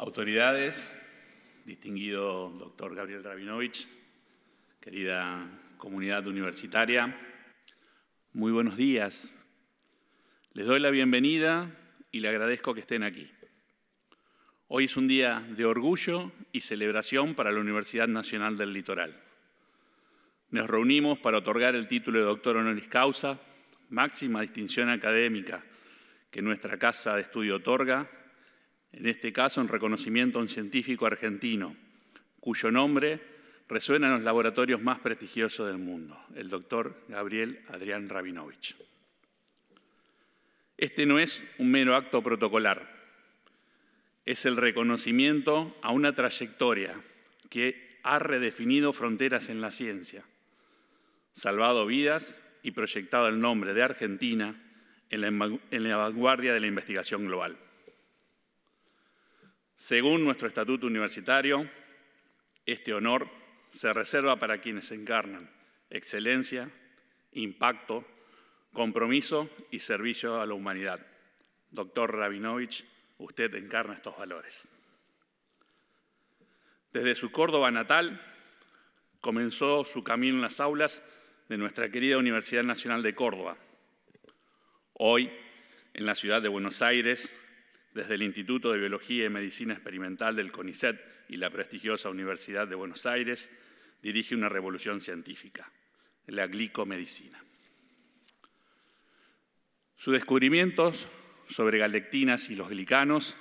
Autoridades, distinguido doctor Gabriel Rabinovich, querida comunidad universitaria, muy buenos días. Les doy la bienvenida y le agradezco que estén aquí. Hoy es un día de orgullo y celebración para la Universidad Nacional del Litoral. Nos reunimos para otorgar el título de doctor honoris causa, máxima distinción académica que nuestra Casa de Estudio otorga, en este caso en reconocimiento a un científico argentino, cuyo nombre resuena en los laboratorios más prestigiosos del mundo, el doctor Gabriel Adrián Rabinovich. Este no es un mero acto protocolar, es el reconocimiento a una trayectoria que ha redefinido fronteras en la ciencia, salvado vidas y proyectado el nombre de Argentina en la vanguardia de la investigación global. Según nuestro estatuto universitario, este honor se reserva para quienes encarnan excelencia, impacto, compromiso y servicio a la humanidad. Doctor Rabinovich, usted encarna estos valores. Desde su Córdoba natal, comenzó su camino en las aulas de nuestra querida Universidad Nacional de Córdoba. Hoy, en la ciudad de Buenos Aires, desde el Instituto de Biología y Medicina Experimental del CONICET y la prestigiosa Universidad de Buenos Aires, dirige una revolución científica, la glicomedicina. Sus descubrimientos sobre galectinas y los glicanos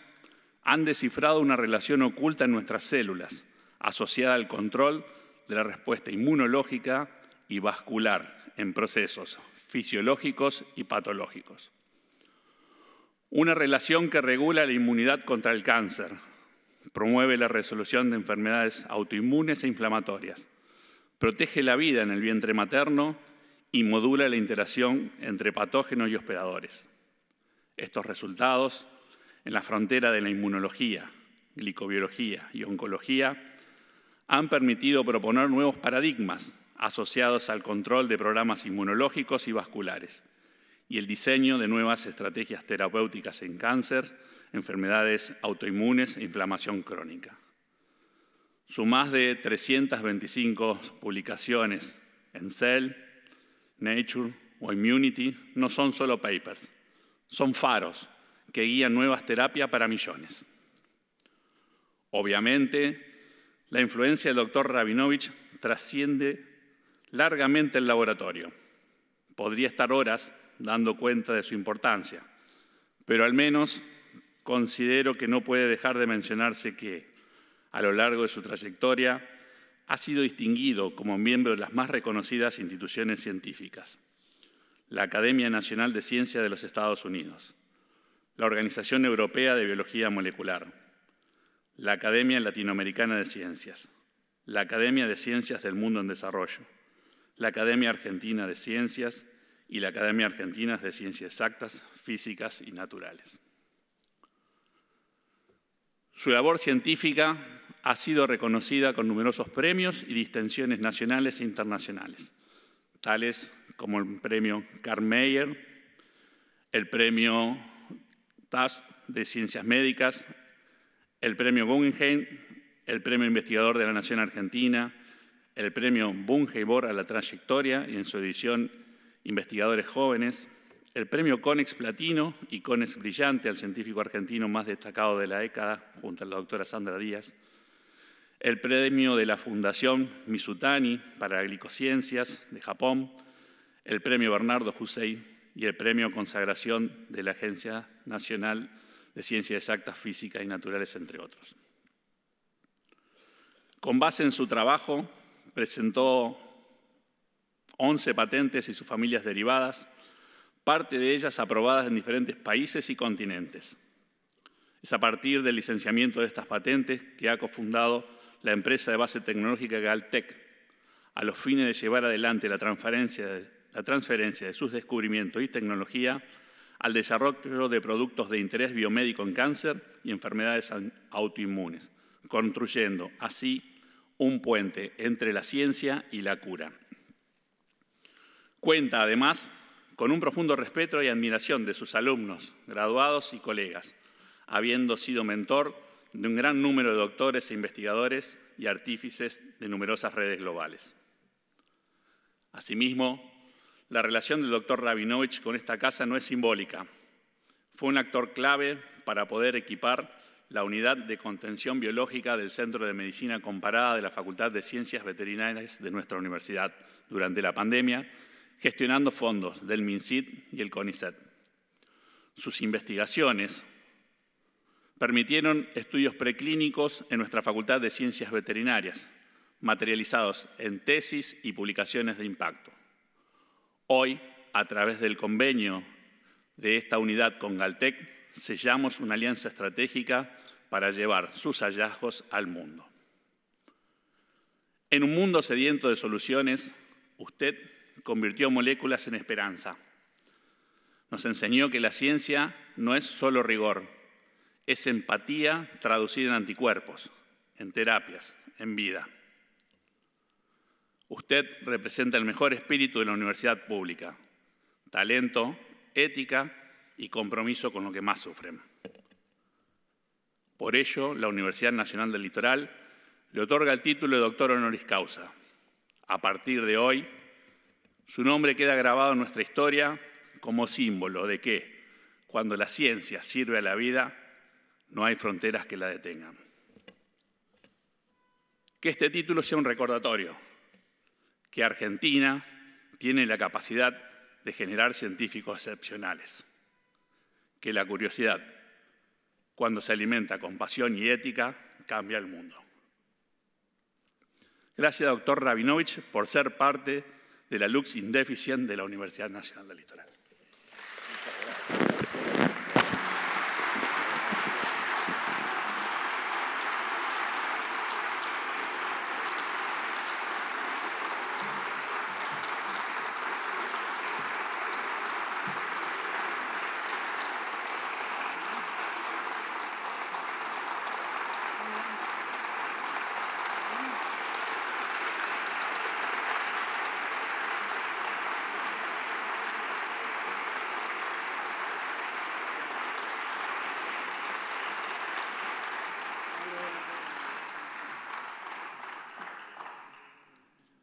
han descifrado una relación oculta en nuestras células, asociada al control de la respuesta inmunológica y vascular en procesos fisiológicos y patológicos. Una relación que regula la inmunidad contra el cáncer, promueve la resolución de enfermedades autoinmunes e inflamatorias, protege la vida en el vientre materno y modula la interacción entre patógenos y hospedadores. Estos resultados, en la frontera de la inmunología, glicobiología y oncología, han permitido proponer nuevos paradigmas asociados al control de programas inmunológicos y vasculares y el diseño de nuevas estrategias terapéuticas en cáncer, enfermedades autoinmunes e inflamación crónica. Sus más de 325 publicaciones en Cell, Nature o Immunity no son solo papers, son faros que guían nuevas terapias para millones. Obviamente, la influencia del doctor Rabinovich trasciende largamente el laboratorio. Podría estar horas dando cuenta de su importancia, pero al menos considero que no puede dejar de mencionarse que, a lo largo de su trayectoria, ha sido distinguido como miembro de las más reconocidas instituciones científicas: la Academia Nacional de Ciencias de los Estados Unidos, la Organización Europea de Biología Molecular, la Academia Latinoamericana de Ciencias, la Academia de Ciencias del Mundo en Desarrollo, la Academia Argentina de Ciencias y la Academia Argentina de Ciencias Exactas, Físicas y Naturales. Su labor científica ha sido reconocida con numerosos premios y distinciones nacionales e internacionales, tales como el premio Carl Meyer, el premio Tufts de Ciencias Médicas, el premio Guggenheim, el premio Investigador de la Nación Argentina, el premio Bunge-Bor a la trayectoria y en su edición Investigadores Jóvenes, el premio CONEX Platino y CONEX Brillante al científico argentino más destacado de la década, junto a la doctora Sandra Díaz, el premio de la Fundación Mizutani para Glicociencias de Japón, el premio Bernardo Hussein y el premio Consagración de la Agencia Nacional de Ciencias Exactas, Físicas y Naturales, entre otros. Con base en su trabajo, presentó 11 patentes y sus familias derivadas, parte de ellas aprobadas en diferentes países y continentes. Es a partir del licenciamiento de estas patentes que ha cofundado la empresa de base tecnológica Galtec, a los fines de llevar adelante la transferencia de sus descubrimientos y tecnología al desarrollo de productos de interés biomédico en cáncer y enfermedades autoinmunes, construyendo así un puente entre la ciencia y la cura. Cuenta, además, con un profundo respeto y admiración de sus alumnos, graduados y colegas, habiendo sido mentor de un gran número de doctores e investigadores y artífices de numerosas redes globales. Asimismo, la relación del doctor Rabinovich con esta casa no es simbólica. Fue un actor clave para poder equipar la unidad de contención biológica del Centro de Medicina Comparada de la Facultad de Ciencias Veterinarias de nuestra universidad durante la pandemia, gestionando fondos del MinSit y el CONICET. Sus investigaciones permitieron estudios preclínicos en nuestra Facultad de Ciencias Veterinarias, materializados en tesis y publicaciones de impacto. Hoy, a través del convenio de esta unidad con Galtec, sellamos una alianza estratégica para llevar sus hallazgos al mundo. En un mundo sediento de soluciones, usted convirtió moléculas en esperanza. Nos enseñó que la ciencia no es solo rigor, es empatía traducida en anticuerpos, en terapias, en vida. Usted representa el mejor espíritu de la universidad pública, talento, ética y compromiso con lo que más sufren. Por ello, la Universidad Nacional del Litoral le otorga el título de doctor honoris causa. A partir de hoy, su nombre queda grabado en nuestra historia como símbolo de que, cuando la ciencia sirve a la vida, no hay fronteras que la detengan. Que este título sea un recordatorio, que Argentina tiene la capacidad de generar científicos excepcionales, que la curiosidad, cuando se alimenta con pasión y ética, cambia el mundo. Gracias, doctor Rabinovich, por ser parte de la Lux Indeficient de la Universidad Nacional del Litoral.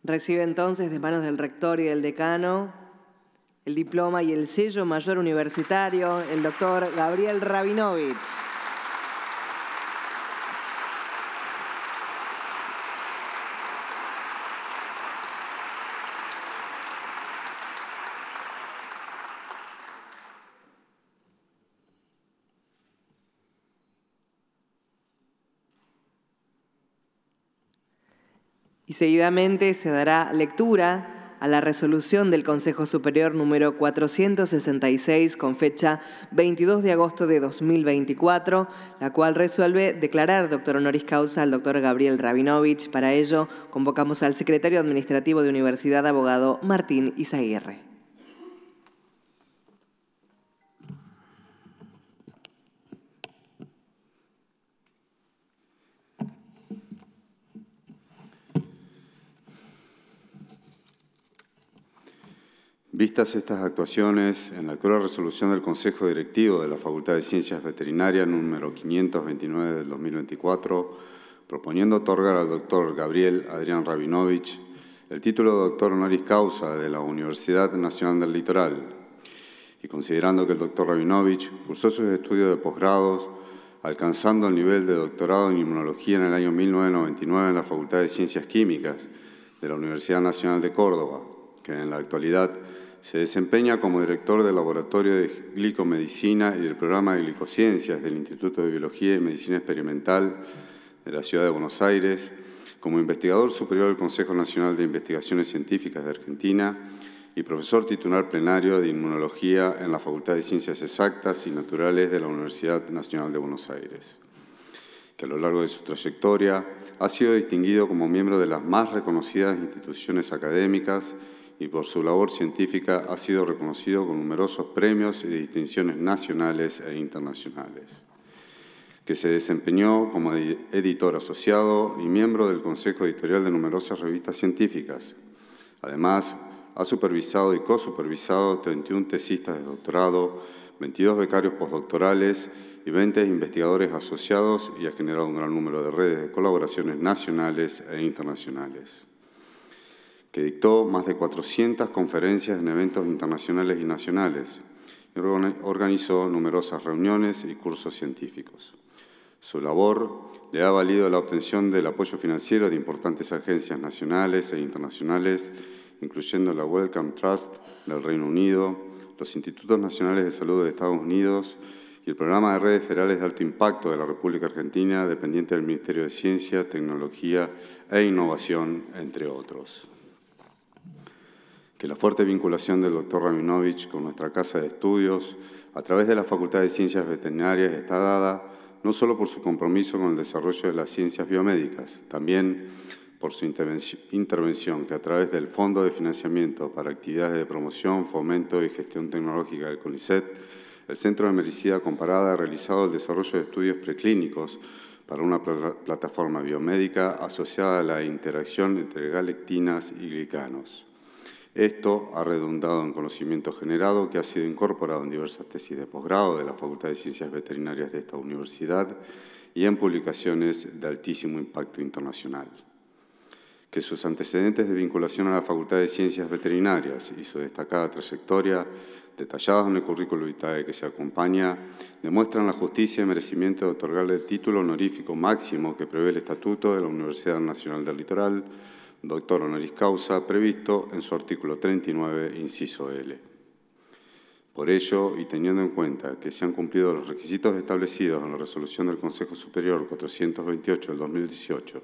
Recibe entonces de manos del rector y del decano el diploma y el sello mayor universitario, el doctor Gabriel Rabinovich. Y seguidamente se dará lectura a la resolución del Consejo Superior número 466 con fecha 22 de agosto de 2024, la cual resuelve declarar doctor honoris causa al doctor Gabriel Rabinovich. Para ello, convocamos al secretario administrativo de Universidad, abogado Martín Izaguirre. Vistas estas actuaciones, en la actual resolución del Consejo Directivo de la Facultad de Ciencias Veterinarias número 529 del 2024, proponiendo otorgar al doctor Gabriel Adrián Rabinovich el título de doctor honoris causa de la Universidad Nacional del Litoral, y considerando que el doctor Rabinovich cursó sus estudios de posgrados, alcanzando el nivel de doctorado en inmunología en el año 1999 en la Facultad de Ciencias Químicas de la Universidad Nacional de Córdoba, que en la actualidad se desempeña como director del Laboratorio de Glicomedicina y del Programa de Glicociencias del Instituto de Biología y Medicina Experimental de la Ciudad de Buenos Aires, como investigador superior del Consejo Nacional de Investigaciones Científicas de Argentina y profesor titular plenario de Inmunología en la Facultad de Ciencias Exactas y Naturales de la Universidad Nacional de Buenos Aires, que a lo largo de su trayectoria ha sido distinguido como miembro de las más reconocidas instituciones académicas y por su labor científica ha sido reconocido con numerosos premios y distinciones nacionales e internacionales, que se desempeñó como editor asociado y miembro del Consejo Editorial de numerosas revistas científicas. Además, ha supervisado y cosupervisado 31 tesistas de doctorado, 22 becarios postdoctorales y 20 investigadores asociados y ha generado un gran número de redes de colaboraciones nacionales e internacionales, que dictó más de 400 conferencias en eventos internacionales y nacionales y organizó numerosas reuniones y cursos científicos. Su labor le ha valido la obtención del apoyo financiero de importantes agencias nacionales e internacionales, incluyendo la Wellcome Trust del Reino Unido, los Institutos Nacionales de Salud de Estados Unidos y el Programa de Redes Federales de Alto Impacto de la República Argentina, dependiente del Ministerio de Ciencia, Tecnología e Innovación, entre otros. Que la fuerte vinculación del Dr. Rabinovich con nuestra Casa de Estudios, a través de la Facultad de Ciencias Veterinarias, está dada no solo por su compromiso con el desarrollo de las ciencias biomédicas, también por su intervención que a través del Fondo de Financiamiento para Actividades de Promoción, Fomento y Gestión Tecnológica del CONICET, el Centro de Medicina Comparada ha realizado el desarrollo de estudios preclínicos para una plataforma biomédica asociada a la interacción entre galectinas y glicanos. Esto ha redundado en conocimiento generado que ha sido incorporado en diversas tesis de posgrado de la Facultad de Ciencias Veterinarias de esta universidad y en publicaciones de altísimo impacto internacional. Que sus antecedentes de vinculación a la Facultad de Ciencias Veterinarias y su destacada trayectoria, detalladas en el currículo vitae que se acompaña, demuestran la justicia y merecimiento de otorgarle el título honorífico máximo que prevé el Estatuto de la Universidad Nacional del Litoral, doctor honoris causa, previsto en su artículo 39, inciso L. Por ello, y teniendo en cuenta que se han cumplido los requisitos establecidos en la Resolución del Consejo Superior 428 del 2018,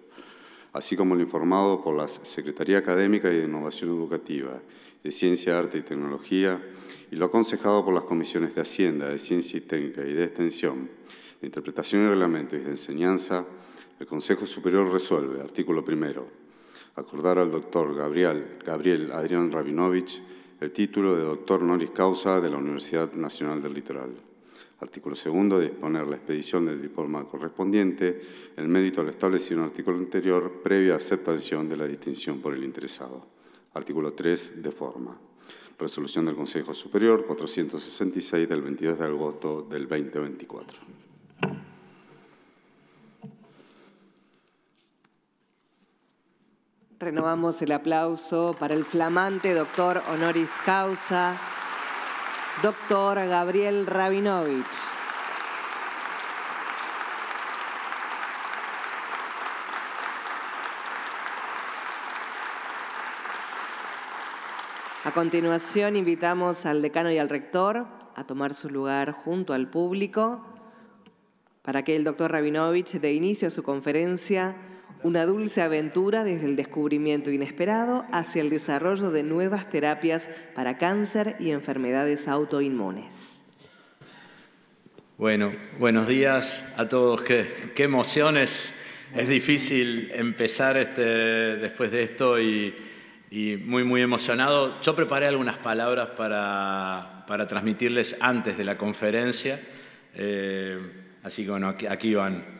así como lo informado por la Secretaría Académica y de Innovación Educativa, de Ciencia, Arte y Tecnología, y lo aconsejado por las comisiones de Hacienda, de Ciencia y Técnica y de Extensión, de Interpretación y Reglamento y de Enseñanza, el Consejo Superior resuelve, artículo primero, acordar al doctor Gabriel Adrián Rabinovich el título de doctor honoris causa de la Universidad Nacional del Litoral. Artículo segundo, disponer la expedición del diploma correspondiente, el mérito al establecido en el artículo anterior, previa aceptación de la distinción por el interesado. Artículo 3, de forma. Resolución del Consejo Superior 466 del 22 de agosto del 2024. Renovamos el aplauso para el flamante doctor honoris causa, doctor Gabriel Rabinovich. A continuación, invitamos al decano y al rector a tomar su lugar junto al público para que el doctor Rabinovich dé inicio a su conferencia Una dulce aventura desde el descubrimiento inesperado hacia el desarrollo de nuevas terapias para cáncer y enfermedades autoinmunes. Bueno, buenos días a todos. Qué emociones. Es difícil empezar después de esto y muy emocionado. Yo preparé algunas palabras para transmitirles antes de la conferencia, así que bueno, aquí van.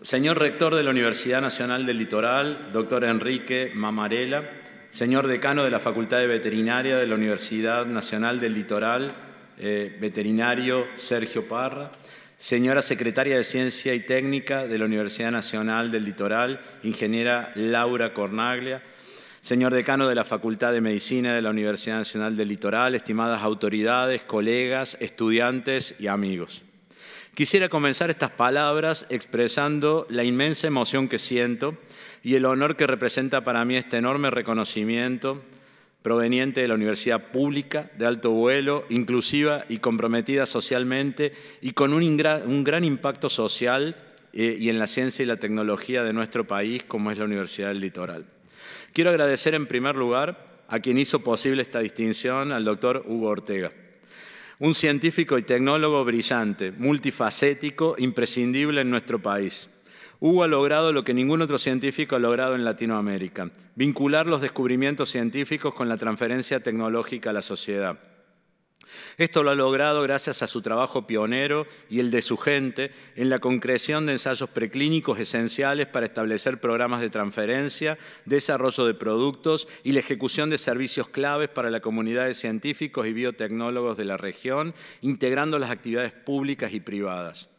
Señor Rector de la Universidad Nacional del Litoral, doctor Enrique Mamarela, señor Decano de la Facultad de Veterinaria de la Universidad Nacional del Litoral, veterinario Sergio Parra, señora Secretaria de Ciencia y Técnica de la Universidad Nacional del Litoral, ingeniera Laura Cornaglia, señor Decano de la Facultad de Medicina de la Universidad Nacional del Litoral, estimadas autoridades, colegas, estudiantes y amigos. Quisiera comenzar estas palabras expresando la inmensa emoción que siento y el honor que representa para mí este enorme reconocimiento proveniente de la universidad pública, de alto vuelo, inclusiva y comprometida socialmente y con un gran impacto social y en la ciencia y la tecnología de nuestro país, como es la Universidad del Litoral. Quiero agradecer en primer lugar a quien hizo posible esta distinción, al doctor Hugo Ortega. Un científico y tecnólogo brillante, multifacético, imprescindible en nuestro país. Hugo ha logrado lo que ningún otro científico ha logrado en Latinoamérica, vincular los descubrimientos científicos con la transferencia tecnológica a la sociedad. Esto lo ha logrado gracias a su trabajo pionero y el de su gente en la concreción de ensayos preclínicos esenciales para establecer programas de transferencia, desarrollo de productos y la ejecución de servicios claves para la comunidad de científicos y biotecnólogos de la región, integrando las actividades públicas y privadas.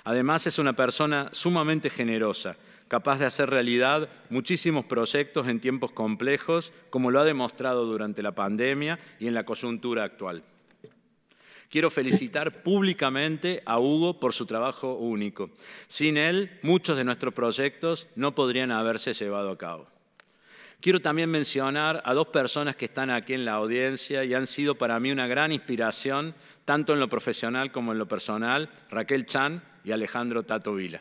Además, es una persona sumamente generosa, capaz de hacer realidad muchísimos proyectos en tiempos complejos, como lo ha demostrado durante la pandemia y en la coyuntura actual. Quiero felicitar públicamente a Hugo por su trabajo único. Sin él, muchos de nuestros proyectos no podrían haberse llevado a cabo. Quiero también mencionar a dos personas que están aquí en la audiencia y han sido para mí una gran inspiración, tanto en lo profesional como en lo personal, Raquel Chan y Alejandro Tato Vila.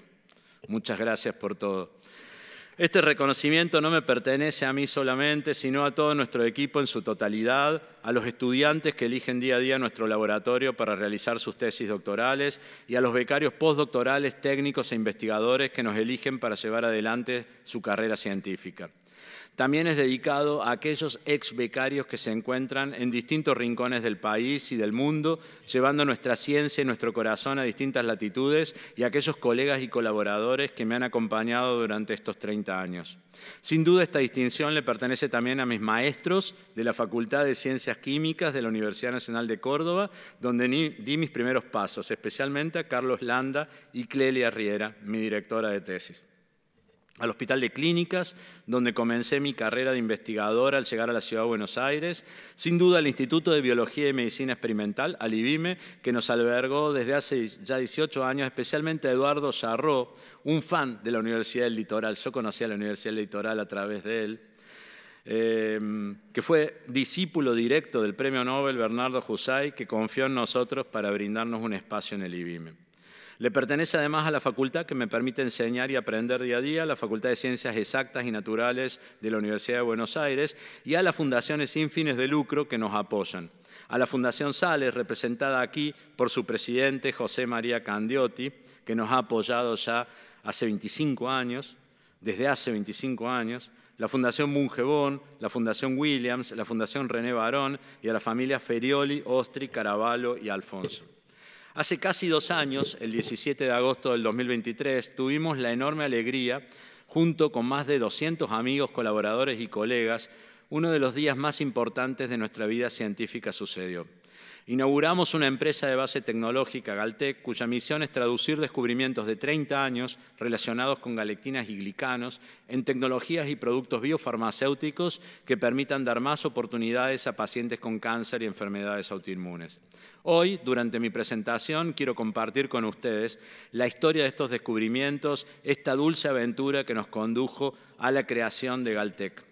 Muchas gracias por todo. Este reconocimiento no me pertenece a mí solamente, sino a todo nuestro equipo en su totalidad, a los estudiantes que eligen día a día nuestro laboratorio para realizar sus tesis doctorales y a los becarios postdoctorales, técnicos e investigadores que nos eligen para llevar adelante su carrera científica. También es dedicado a aquellos ex becarios que se encuentran en distintos rincones del país y del mundo, llevando nuestra ciencia y nuestro corazón a distintas latitudes, y a aquellos colegas y colaboradores que me han acompañado durante estos 30 años. Sin duda, esta distinción le pertenece también a mis maestros de la Facultad de Ciencias Químicas de la Universidad Nacional de Córdoba, donde di mis primeros pasos, especialmente a Carlos Landa y Clelia Riera, mi directora de tesis. Al Hospital de Clínicas, donde comencé mi carrera de investigadora al llegar a la Ciudad de Buenos Aires, sin duda al Instituto de Biología y Medicina Experimental, al IBIME, que nos albergó desde hace ya 18 años, especialmente a Eduardo Charró, un fan de la Universidad del Litoral. Yo conocí a la Universidad del Litoral a través de él, que fue discípulo directo del Premio Nobel Bernardo Husay, que confió en nosotros para brindarnos un espacio en el IBIME. Le pertenece además a la facultad que me permite enseñar y aprender día a día, la Facultad de Ciencias Exactas y Naturales de la Universidad de Buenos Aires, y a las fundaciones sin fines de lucro que nos apoyan. A la Fundación Sales, representada aquí por su presidente José María Candiotti, que nos ha apoyado ya hace 25 años, desde hace 25 años, la Fundación Bungebón, la Fundación Williams, la Fundación René Barón, y a la familia Ferioli, Ostri, Caravallo y Alfonso. Hace casi 2 años, el 17 de agosto del 2023, tuvimos la enorme alegría, junto con más de 200 amigos, colaboradores y colegas, uno de los días más importantes de nuestra vida científica sucedió. Inauguramos una empresa de base tecnológica, Galtec, cuya misión es traducir descubrimientos de 30 años relacionados con galactinas y glicanos en tecnologías y productos biofarmacéuticos que permitan dar más oportunidades a pacientes con cáncer y enfermedades autoinmunes. Hoy, durante mi presentación, quiero compartir con ustedes la historia de estos descubrimientos, esta dulce aventura que nos condujo a la creación de Galtec.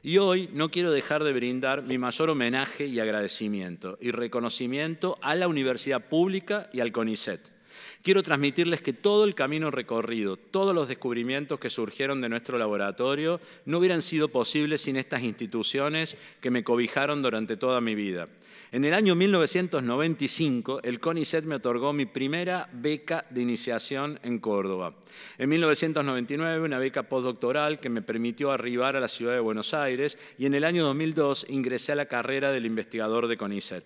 Y hoy no quiero dejar de brindar mi mayor homenaje y agradecimiento y reconocimiento a la Universidad Pública y al CONICET. Quiero transmitirles que todo el camino recorrido, todos los descubrimientos que surgieron de nuestro laboratorio no hubieran sido posibles sin estas instituciones que me cobijaron durante toda mi vida. En el año 1995, el CONICET me otorgó mi primera beca de iniciación en Córdoba. En 1999, una beca postdoctoral que me permitió arribar a la ciudad de Buenos Aires, y en el año 2002 ingresé a la carrera del investigador de CONICET.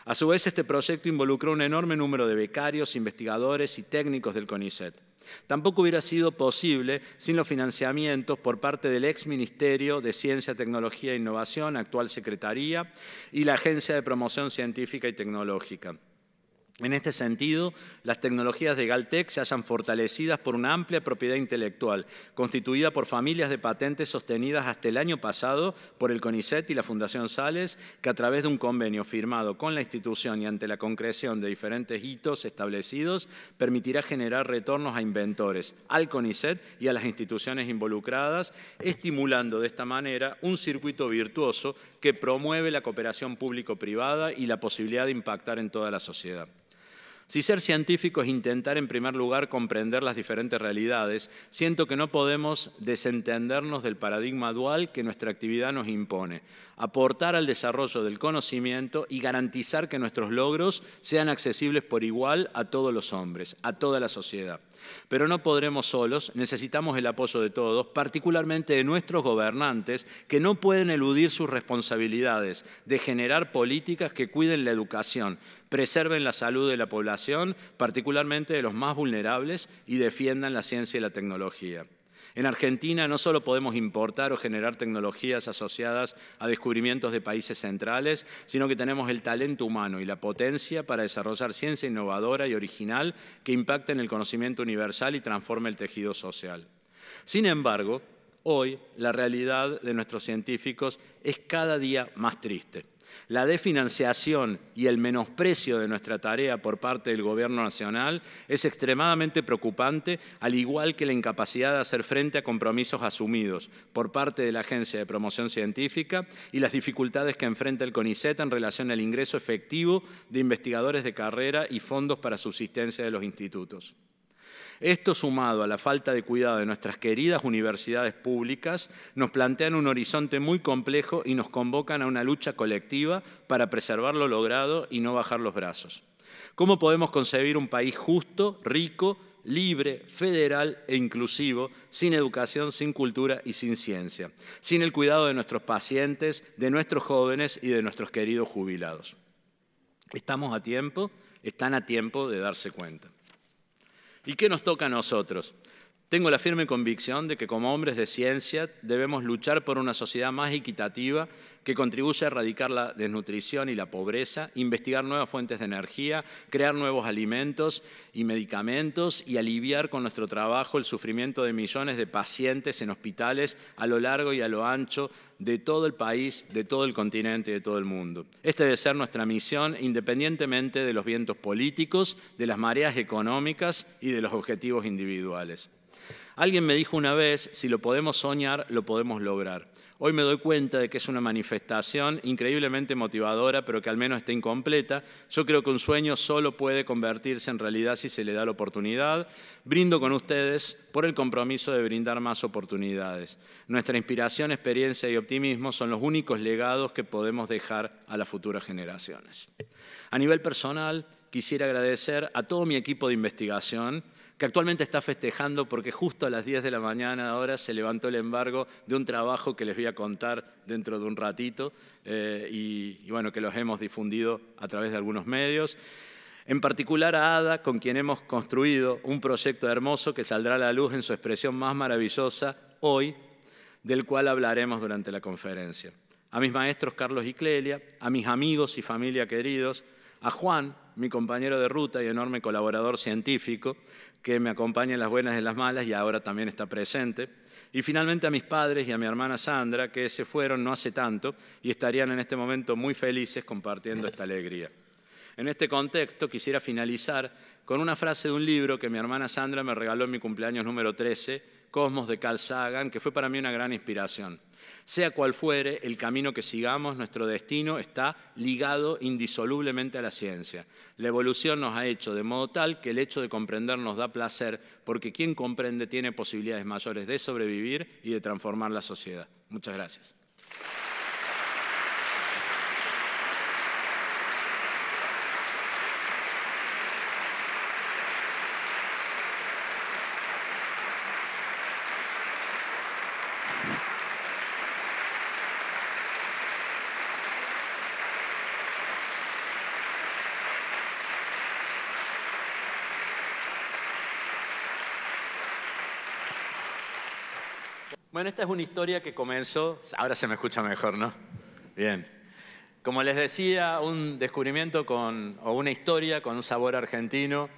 A su vez, este proyecto involucró un enorme número de becarios, investigadores y técnicos del CONICET. Tampoco hubiera sido posible sin los financiamientos por parte del ex Ministerio de Ciencia, Tecnología e Innovación, actual Secretaría, y la Agencia de Promoción Científica y Tecnológica. En este sentido, las tecnologías de Galtec se hallan fortalecidas por una amplia propiedad intelectual, constituida por familias de patentes sostenidas hasta el año pasado por el CONICET y la Fundación Sales, que a través de un convenio firmado con la institución y ante la concreción de diferentes hitos establecidos, permitirá generar retornos a inventores, al CONICET y a las instituciones involucradas, estimulando de esta manera un circuito virtuoso que promueve la cooperación público-privada y la posibilidad de impactar en toda la sociedad. Si ser científico es intentar, en primer lugar, comprender las diferentes realidades, siento que no podemos desentendernos del paradigma dual que nuestra actividad nos impone, aportar al desarrollo del conocimiento y garantizar que nuestros logros sean accesibles por igual a todos los hombres, a toda la sociedad. Pero no podremos solos, necesitamos el apoyo de todos, particularmente de nuestros gobernantes, que no pueden eludir sus responsabilidades de generar políticas que cuiden la educación, preserven la salud de la población, particularmente de los más vulnerables, y defiendan la ciencia y la tecnología. En Argentina no solo podemos importar o generar tecnologías asociadas a descubrimientos de países centrales, sino que tenemos el talento humano y la potencia para desarrollar ciencia innovadora y original que impacte en el conocimiento universal y transforme el tejido social. Sin embargo, hoy la realidad de nuestros científicos es cada día más triste. La desfinanciación y el menosprecio de nuestra tarea por parte del Gobierno nacional es extremadamente preocupante, al igual que la incapacidad de hacer frente a compromisos asumidos por parte de la Agencia de Promoción Científica y las dificultades que enfrenta el CONICET en relación al ingreso efectivo de investigadores de carrera y fondos para subsistencia de los institutos. Esto, sumado a la falta de cuidado de nuestras queridas universidades públicas, nos plantean un horizonte muy complejo y nos convocan a una lucha colectiva para preservar lo logrado y no bajar los brazos. ¿Cómo podemos concebir un país justo, rico, libre, federal e inclusivo, sin educación, sin cultura y sin ciencia, sin el cuidado de nuestros pacientes, de nuestros jóvenes y de nuestros queridos jubilados? ¿Estamos a tiempo? Están a tiempo de darse cuenta. ¿Y qué nos toca a nosotros? Tengo la firme convicción de que como hombres de ciencia debemos luchar por una sociedad más equitativa que contribuya a erradicar la desnutrición y la pobreza, investigar nuevas fuentes de energía, crear nuevos alimentos y medicamentos y aliviar con nuestro trabajo el sufrimiento de millones de pacientes en hospitales a lo largo y a lo ancho de todo el país, de todo el continente y de todo el mundo. Esta debe ser nuestra misión independientemente de los vientos políticos, de las mareas económicas y de los objetivos individuales. Alguien me dijo una vez, si lo podemos soñar, lo podemos lograr. Hoy me doy cuenta de que es una manifestación increíblemente motivadora, pero que al menos está incompleta. Yo creo que un sueño solo puede convertirse en realidad si se le da la oportunidad. Brindo con ustedes por el compromiso de brindar más oportunidades. Nuestra inspiración, experiencia y optimismo son los únicos legados que podemos dejar a las futuras generaciones. A nivel personal, quisiera agradecer a todo mi equipo de investigación, que actualmente está festejando porque justo a las 10 de la mañana ahora se levantó el embargo de un trabajo que les voy a contar dentro de un ratito y bueno, que los hemos difundido a través de algunos medios. En particular a Ada, con quien hemos construido un proyecto hermoso que saldrá a la luz en su expresión más maravillosa hoy, del cual hablaremos durante la conferencia. A mis maestros Carlos y Clelia, a mis amigos y familia queridos, a Juan, mi compañero de ruta y enorme colaborador científico, que me acompaña en las buenas y en las malas y ahora también está presente. Y finalmente a mis padres y a mi hermana Sandra, que se fueron no hace tanto y estarían en este momento muy felices compartiendo esta alegría. En este contexto quisiera finalizar con una frase de un libro que mi hermana Sandra me regaló en mi cumpleaños número 13, Cosmos de Carl Sagan, que fue para mí una gran inspiración. Sea cual fuere el camino que sigamos, nuestro destino está ligado indisolublemente a la ciencia. La evolución nos ha hecho de modo tal que el hecho de comprender nos da placer, porque quien comprende tiene posibilidades mayores de sobrevivir y de transformar la sociedad. Muchas gracias. Bueno, esta es una historia que comenzó, ahora se me escucha mejor, ¿no? Bien. Como les decía, un descubrimiento o una historia con un sabor argentino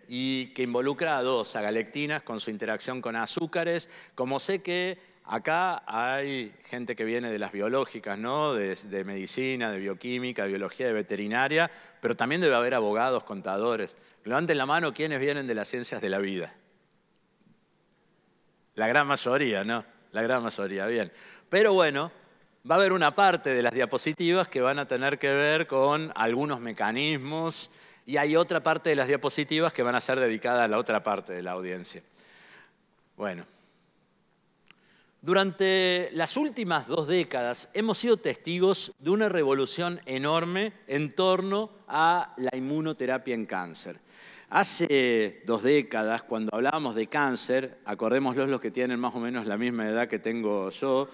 y que involucra a dos, a galactinas con su interacción con azúcares. Como sé que acá hay gente que viene de las biológicas, ¿no? De medicina, de bioquímica, de biología, de veterinaria, pero también debe haber abogados, contadores. Levanten la mano quienes vienen de las ciencias de la vida. La gran mayoría, ¿no? La gran mayoría, bien. Pero bueno, va a haber una parte de las diapositivas que van a tener que ver con algunos mecanismos y hay otra parte de las diapositivas que van a ser dedicadas a la otra parte de la audiencia. Bueno, durante las últimas 2 décadas hemos sido testigos de una revolución enorme en torno a la inmunoterapia en cáncer. Hace 2 décadas, cuando hablábamos de cáncer, acordémoslos los que tienen más o menos la misma edad que tengo yo,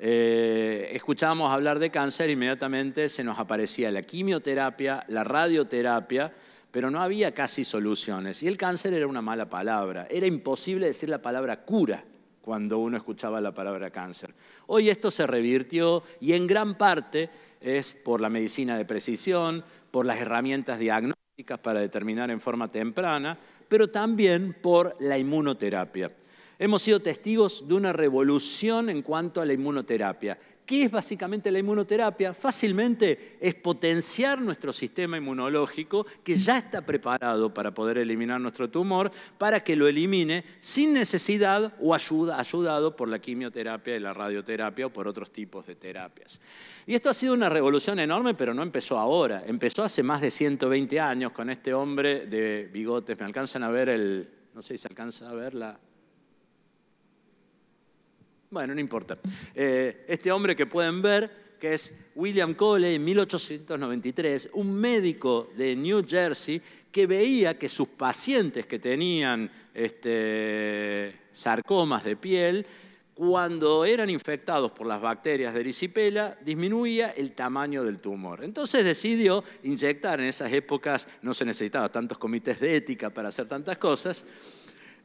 escuchábamos hablar de cáncer, inmediatamente se nos aparecía la quimioterapia, la radioterapia, pero no había casi soluciones. Y el cáncer era una mala palabra. Era imposible decir la palabra cura cuando uno escuchaba la palabra cáncer. Hoy esto se revirtió y en gran parte es por la medicina de precisión, por las herramientas diagnósticas para determinar en forma temprana, pero también por la inmunoterapia. Hemos sido testigos de una revolución en cuanto a la inmunoterapia. ¿Qué es básicamente la inmunoterapia? Fácilmente es potenciar nuestro sistema inmunológico que ya está preparado para poder eliminar nuestro tumor, para que lo elimine sin necesidad o ayudado por la quimioterapia y la radioterapia o por otros tipos de terapias. Y esto ha sido una revolución enorme, pero no empezó ahora. Empezó hace más de 120 años con este hombre de bigotes. ¿Me alcanzan a ver el...? No sé si se alcanza a ver la... Bueno, no importa. Este hombre que pueden ver, que es William Coley, en 1893, un médico de New Jersey que veía que sus pacientes que tenían sarcomas de piel, cuando eran infectados por las bacterias de erisipela, disminuía el tamaño del tumor. Entonces decidió inyectar, en esas épocas no se necesitaba tantos comités de ética para hacer tantas cosas,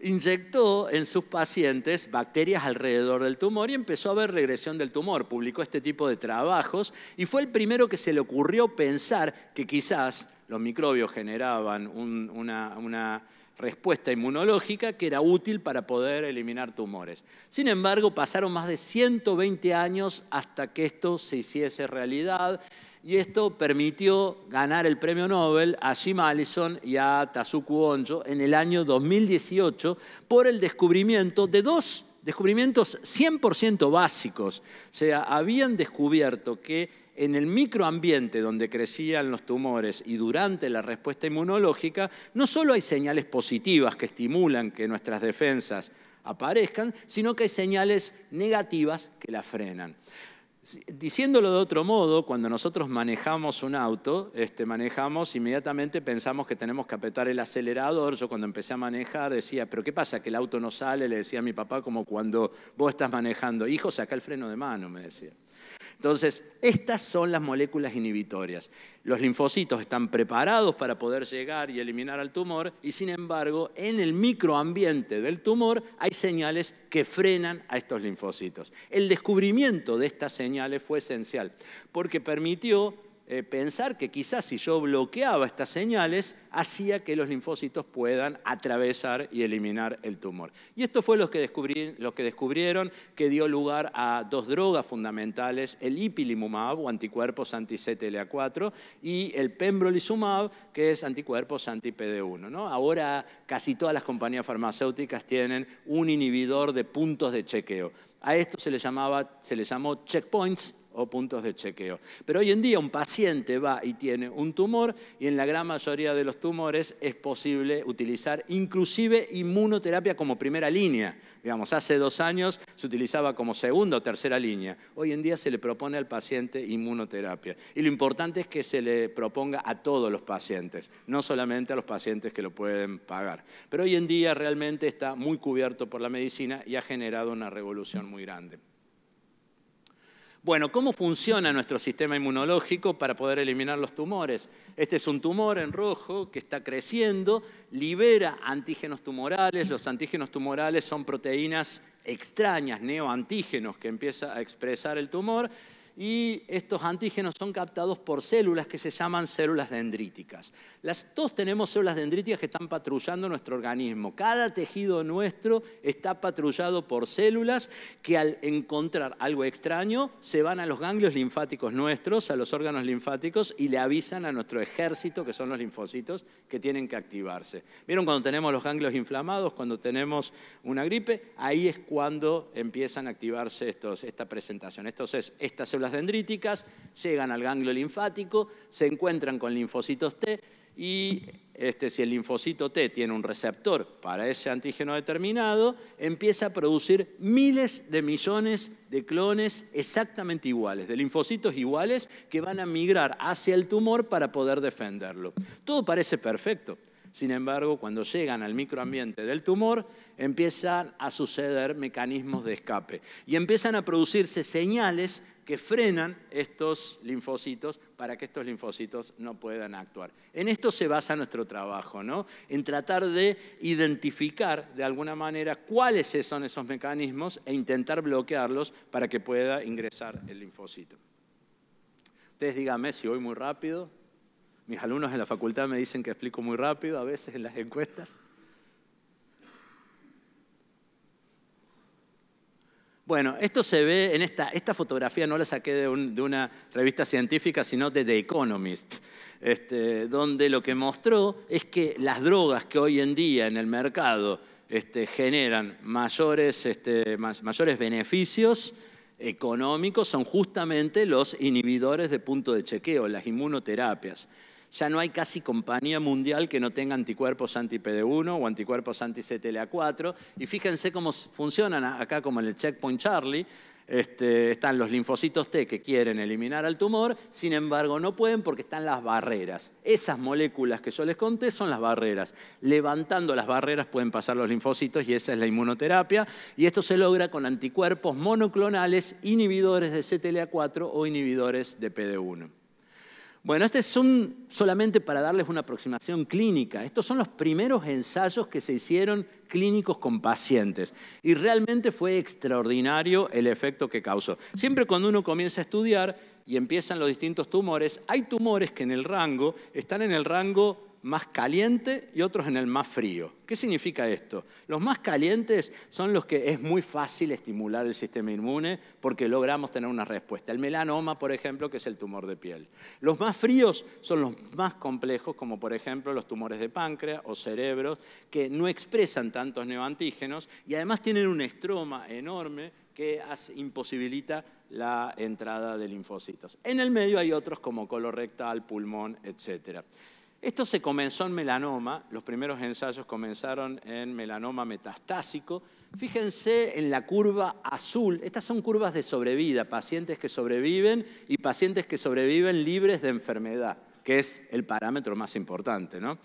inyectó en sus pacientes bacterias alrededor del tumor y empezó a ver regresión del tumor. Publicó este tipo de trabajos y fue el primero que se le ocurrió pensar que quizás los microbios generaban una respuesta inmunológica que era útil para poder eliminar tumores. Sin embargo, pasaron más de 120 años hasta que esto se hiciese realidad. Y esto permitió ganar el premio Nobel a Jim Allison y a Tasuku Honjo en el año 2018 por el descubrimiento de dos descubrimientos 100% básicos. O sea, habían descubierto que en el microambiente donde crecían los tumores y durante la respuesta inmunológica, no solo hay señales positivas que estimulan que nuestras defensas aparezcan, sino que hay señales negativas que las frenan. Diciéndolo de otro modo, cuando nosotros manejamos un auto, inmediatamente pensamos que tenemos que apretar el acelerador. Yo cuando empecé a manejar decía, ¿pero qué pasa? ¿Que el auto no sale? Le decía a mi papá, como cuando vos estás manejando. Hijo, saca el freno de mano, me decía. Entonces, estas son las moléculas inhibitorias. Los linfocitos están preparados para poder llegar y eliminar al tumor y, sin embargo, en el microambiente del tumor hay señales que frenan a estos linfocitos. El descubrimiento de estas señales fue esencial porque permitió pensar que quizás si yo bloqueaba estas señales, hacía que los linfocitos puedan atravesar y eliminar el tumor. Y esto fue lo que descubrieron, que dio lugar a dos drogas fundamentales, el ipilimumab, o anticuerpos anti-CTLA4, y el pembrolizumab, que es anticuerpos anti-PD1, ¿no? Ahora casi todas las compañías farmacéuticas tienen un inhibidor de puntos de chequeo. A esto se le llamó checkpoints, o puntos de chequeo. Pero hoy en día un paciente va y tiene un tumor y en la gran mayoría de los tumores es posible utilizar inclusive inmunoterapia como primera línea. Digamos, hace 2 años se utilizaba como segunda o tercera línea. Hoy en día se le propone al paciente inmunoterapia. Y lo importante es que se le proponga a todos los pacientes, no solamente a los pacientes que lo pueden pagar. Pero hoy en día realmente está muy cubierto por la medicina y ha generado una revolución muy grande. Bueno, ¿cómo funciona nuestro sistema inmunológico para poder eliminar los tumores? Este es un tumor en rojo que está creciendo, libera antígenos tumorales. Los antígenos tumorales son proteínas extrañas, neoantígenos, que empieza a expresar el tumor. Y estos antígenos son captados por células que se llaman células dendríticas. Todos tenemos células dendríticas que están patrullando nuestro organismo. Cada tejido nuestro está patrullado por células que al encontrar algo extraño se van a los ganglios linfáticos nuestros, a los órganos linfáticos y le avisan a nuestro ejército, que son los linfocitos, que tienen que activarse. ¿Vieron cuando tenemos los ganglios inflamados, cuando tenemos una gripe? Ahí es cuando empiezan a activarse esta presentación. Estas células dendríticas llegan al ganglio linfático, se encuentran con linfocitos T y si el linfocito T tiene un receptor para ese antígeno determinado, empieza a producir miles de millones de clones exactamente iguales, de linfocitos iguales que van a migrar hacia el tumor para poder defenderlo. Todo parece perfecto. Sin embargo, cuando llegan al microambiente del tumor, empiezan a suceder mecanismos de escape y empiezan a producirse señales que frenan estos linfocitos para que estos linfocitos no puedan actuar. En esto se basa nuestro trabajo, ¿no? En tratar de identificar de alguna manera cuáles son esos mecanismos e intentar bloquearlos para que pueda ingresar el linfocito. Ustedes díganme si voy muy rápido. Mis alumnos en la facultad me dicen que explico muy rápido a veces en las encuestas. Bueno, esto se ve en esta fotografía, no la saqué de una revista científica, sino de The Economist, donde lo que mostró es que las drogas que hoy en día en el mercado generan mayores beneficios económicos son justamente los inhibidores de punto de chequeo, las inmunoterapias. Ya no hay casi compañía mundial que no tenga anticuerpos anti-PD1 o anticuerpos anti-CTLA4. Y fíjense cómo funcionan acá como en el checkpoint Charlie. Están los linfocitos T que quieren eliminar al tumor, sin embargo no pueden porque están las barreras. Esas moléculas que yo les conté son las barreras. Levantando las barreras pueden pasar los linfocitos y esa es la inmunoterapia. Y esto se logra con anticuerpos monoclonales, inhibidores de CTLA4 o inhibidores de PD1. Bueno, son solamente para darles una aproximación clínica. Estos son los primeros ensayos que se hicieron clínicos con pacientes. Y realmente fue extraordinario el efecto que causó. Siempre cuando uno comienza a estudiar y empiezan los distintos tumores, hay tumores que están en el rango más caliente y otros en el más frío. ¿Qué significa esto? Los más calientes son los que es muy fácil estimular el sistema inmune porque logramos tener una respuesta. El melanoma, por ejemplo, que es el tumor de piel. Los más fríos son los más complejos, como por ejemplo los tumores de páncreas o cerebros, que no expresan tantos neoantígenos y además tienen un estroma enorme que imposibilita la entrada de linfocitos. En el medio hay otros como colorectal, pulmón, etc. Esto se comenzó en melanoma, los primeros ensayos comenzaron en melanoma metastásico. Fíjense en la curva azul, estas son curvas de sobrevida, pacientes que sobreviven y pacientes que sobreviven libres de enfermedad, que es el parámetro más importante, ¿no?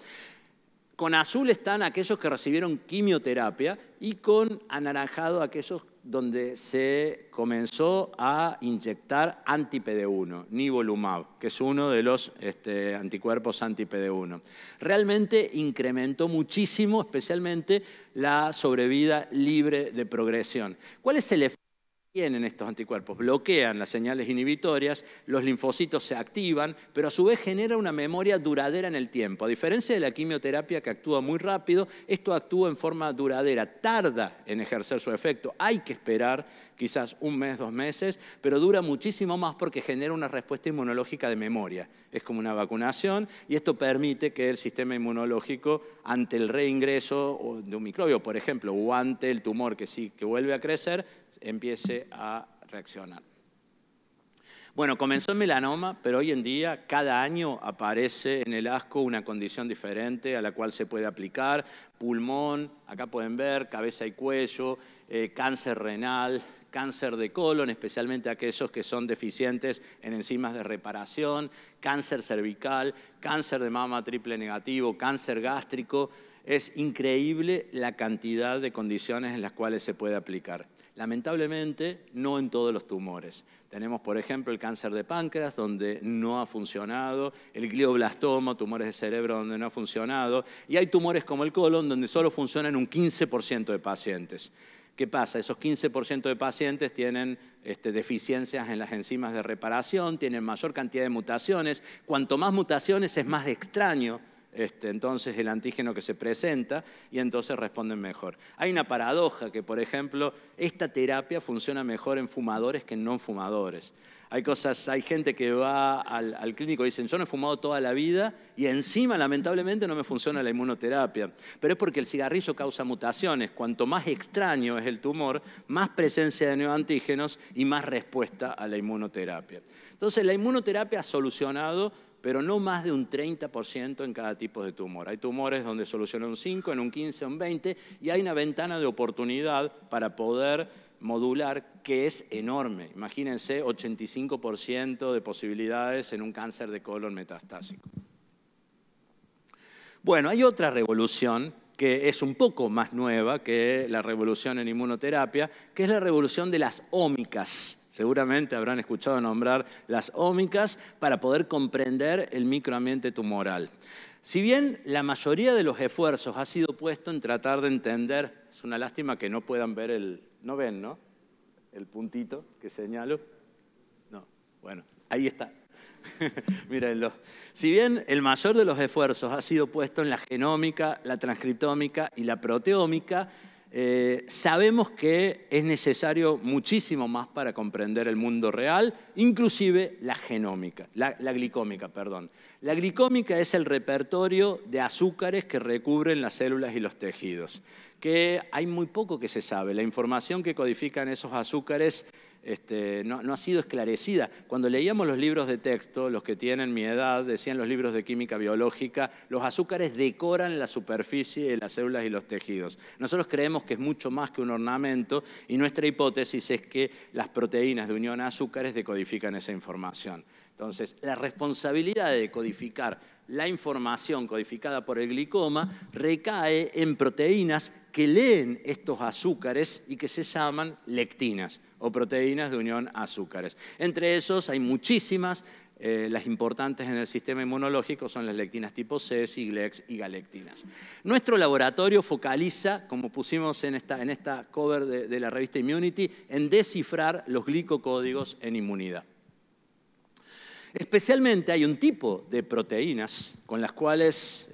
Con azul están aquellos que recibieron quimioterapia y con anaranjado aquellos donde se comenzó a inyectar anti-PD1, nivolumab, que es uno de los anticuerpos anti-PD1. Realmente incrementó muchísimo, especialmente la sobrevida libre de progresión. ¿Cuál es el efecto que tienen estos anticuerpos? Bloquean las señales inhibitorias, los linfocitos se activan, pero a su vez genera una memoria duradera en el tiempo. A diferencia de la quimioterapia que actúa muy rápido, esto actúa en forma duradera, tarda en ejercer su efecto. Hay que esperar quizás 1 mes, 2 meses, pero dura muchísimo más porque genera una respuesta inmunológica de memoria. Es como una vacunación y esto permite que el sistema inmunológico, ante el reingreso de un microbio, por ejemplo, o ante el tumor que vuelve a crecer, empiece a reaccionar. Bueno, comenzó en melanoma, pero hoy en día cada año aparece en el ASCO una condición diferente a la cual se puede aplicar. Pulmón, acá pueden ver, cabeza y cuello, cáncer renal, cáncer de colon, especialmente aquellos que son deficientes en enzimas de reparación, cáncer cervical, cáncer de mama triple negativo, cáncer gástrico. Es increíble la cantidad de condiciones en las cuales se puede aplicar. Lamentablemente, no en todos los tumores. Tenemos, por ejemplo, el cáncer de páncreas, donde no ha funcionado, el glioblastoma, tumores de cerebro, donde no ha funcionado, y hay tumores como el colon, donde solo funciona en un 15% de pacientes. ¿Qué pasa? Esos 15% de pacientes tienen deficiencias en las enzimas de reparación, tienen mayor cantidad de mutaciones. Cuanto más mutaciones es más extraño entonces el antígeno que se presenta y entonces responden mejor. Hay una paradoja que, por ejemplo, esta terapia funciona mejor en fumadores que en no fumadores. Hay gente que va al clínico y dicen, yo no he fumado toda la vida y encima, lamentablemente, no me funciona la inmunoterapia. Pero es porque el cigarrillo causa mutaciones. Cuanto más extraño es el tumor, más presencia de neoantígenos y más respuesta a la inmunoterapia. Entonces, la inmunoterapia ha solucionado, pero no más de un 30% en cada tipo de tumor. Hay tumores donde soluciona un 5, en un 15, un 20, y hay una ventana de oportunidad para poder modular que es enorme. Imagínense, 85% de posibilidades en un cáncer de colon metastásico. Bueno, hay otra revolución que es un poco más nueva que la revolución en inmunoterapia, que es la revolución de las ómicas. Seguramente habrán escuchado nombrar las ómicas para poder comprender el microambiente tumoral. Si bien la mayoría de los esfuerzos ha sido puesto en tratar de entender, es una lástima que no puedan ver no ven, ¿no? El puntito que señalo. No, bueno, ahí está. Mírenlo. Si bien el mayor de los esfuerzos ha sido puesto en la genómica, la transcriptómica y la proteómica, sabemos que es necesario muchísimo más para comprender el mundo real, inclusive la genómica, la glicómica, perdón. La glicómica es el repertorio de azúcares que recubren las células y los tejidos, que hay muy poco que se sabe. La información que codifican esos azúcares no ha sido esclarecida. Cuando leíamos los libros de texto, los que tienen mi edad, decían los libros de química biológica, los azúcares decoran la superficie de las células y los tejidos. Nosotros creemos que es mucho más que un ornamento y nuestra hipótesis es que las proteínas de unión a azúcares decodifican esa información. Entonces, la responsabilidad de codificar la información codificada por el glicoma recae en proteínas que leen estos azúcares y que se llaman lectinas o proteínas de unión a azúcares. Entre esos hay muchísimas, las importantes en el sistema inmunológico son las lectinas tipo C, Ciglex y galectinas. Nuestro laboratorio focaliza, como pusimos en esta cover de la revista Immunity, en descifrar los glicocódigos en inmunidad. Especialmente hay un tipo de proteínas con las cuales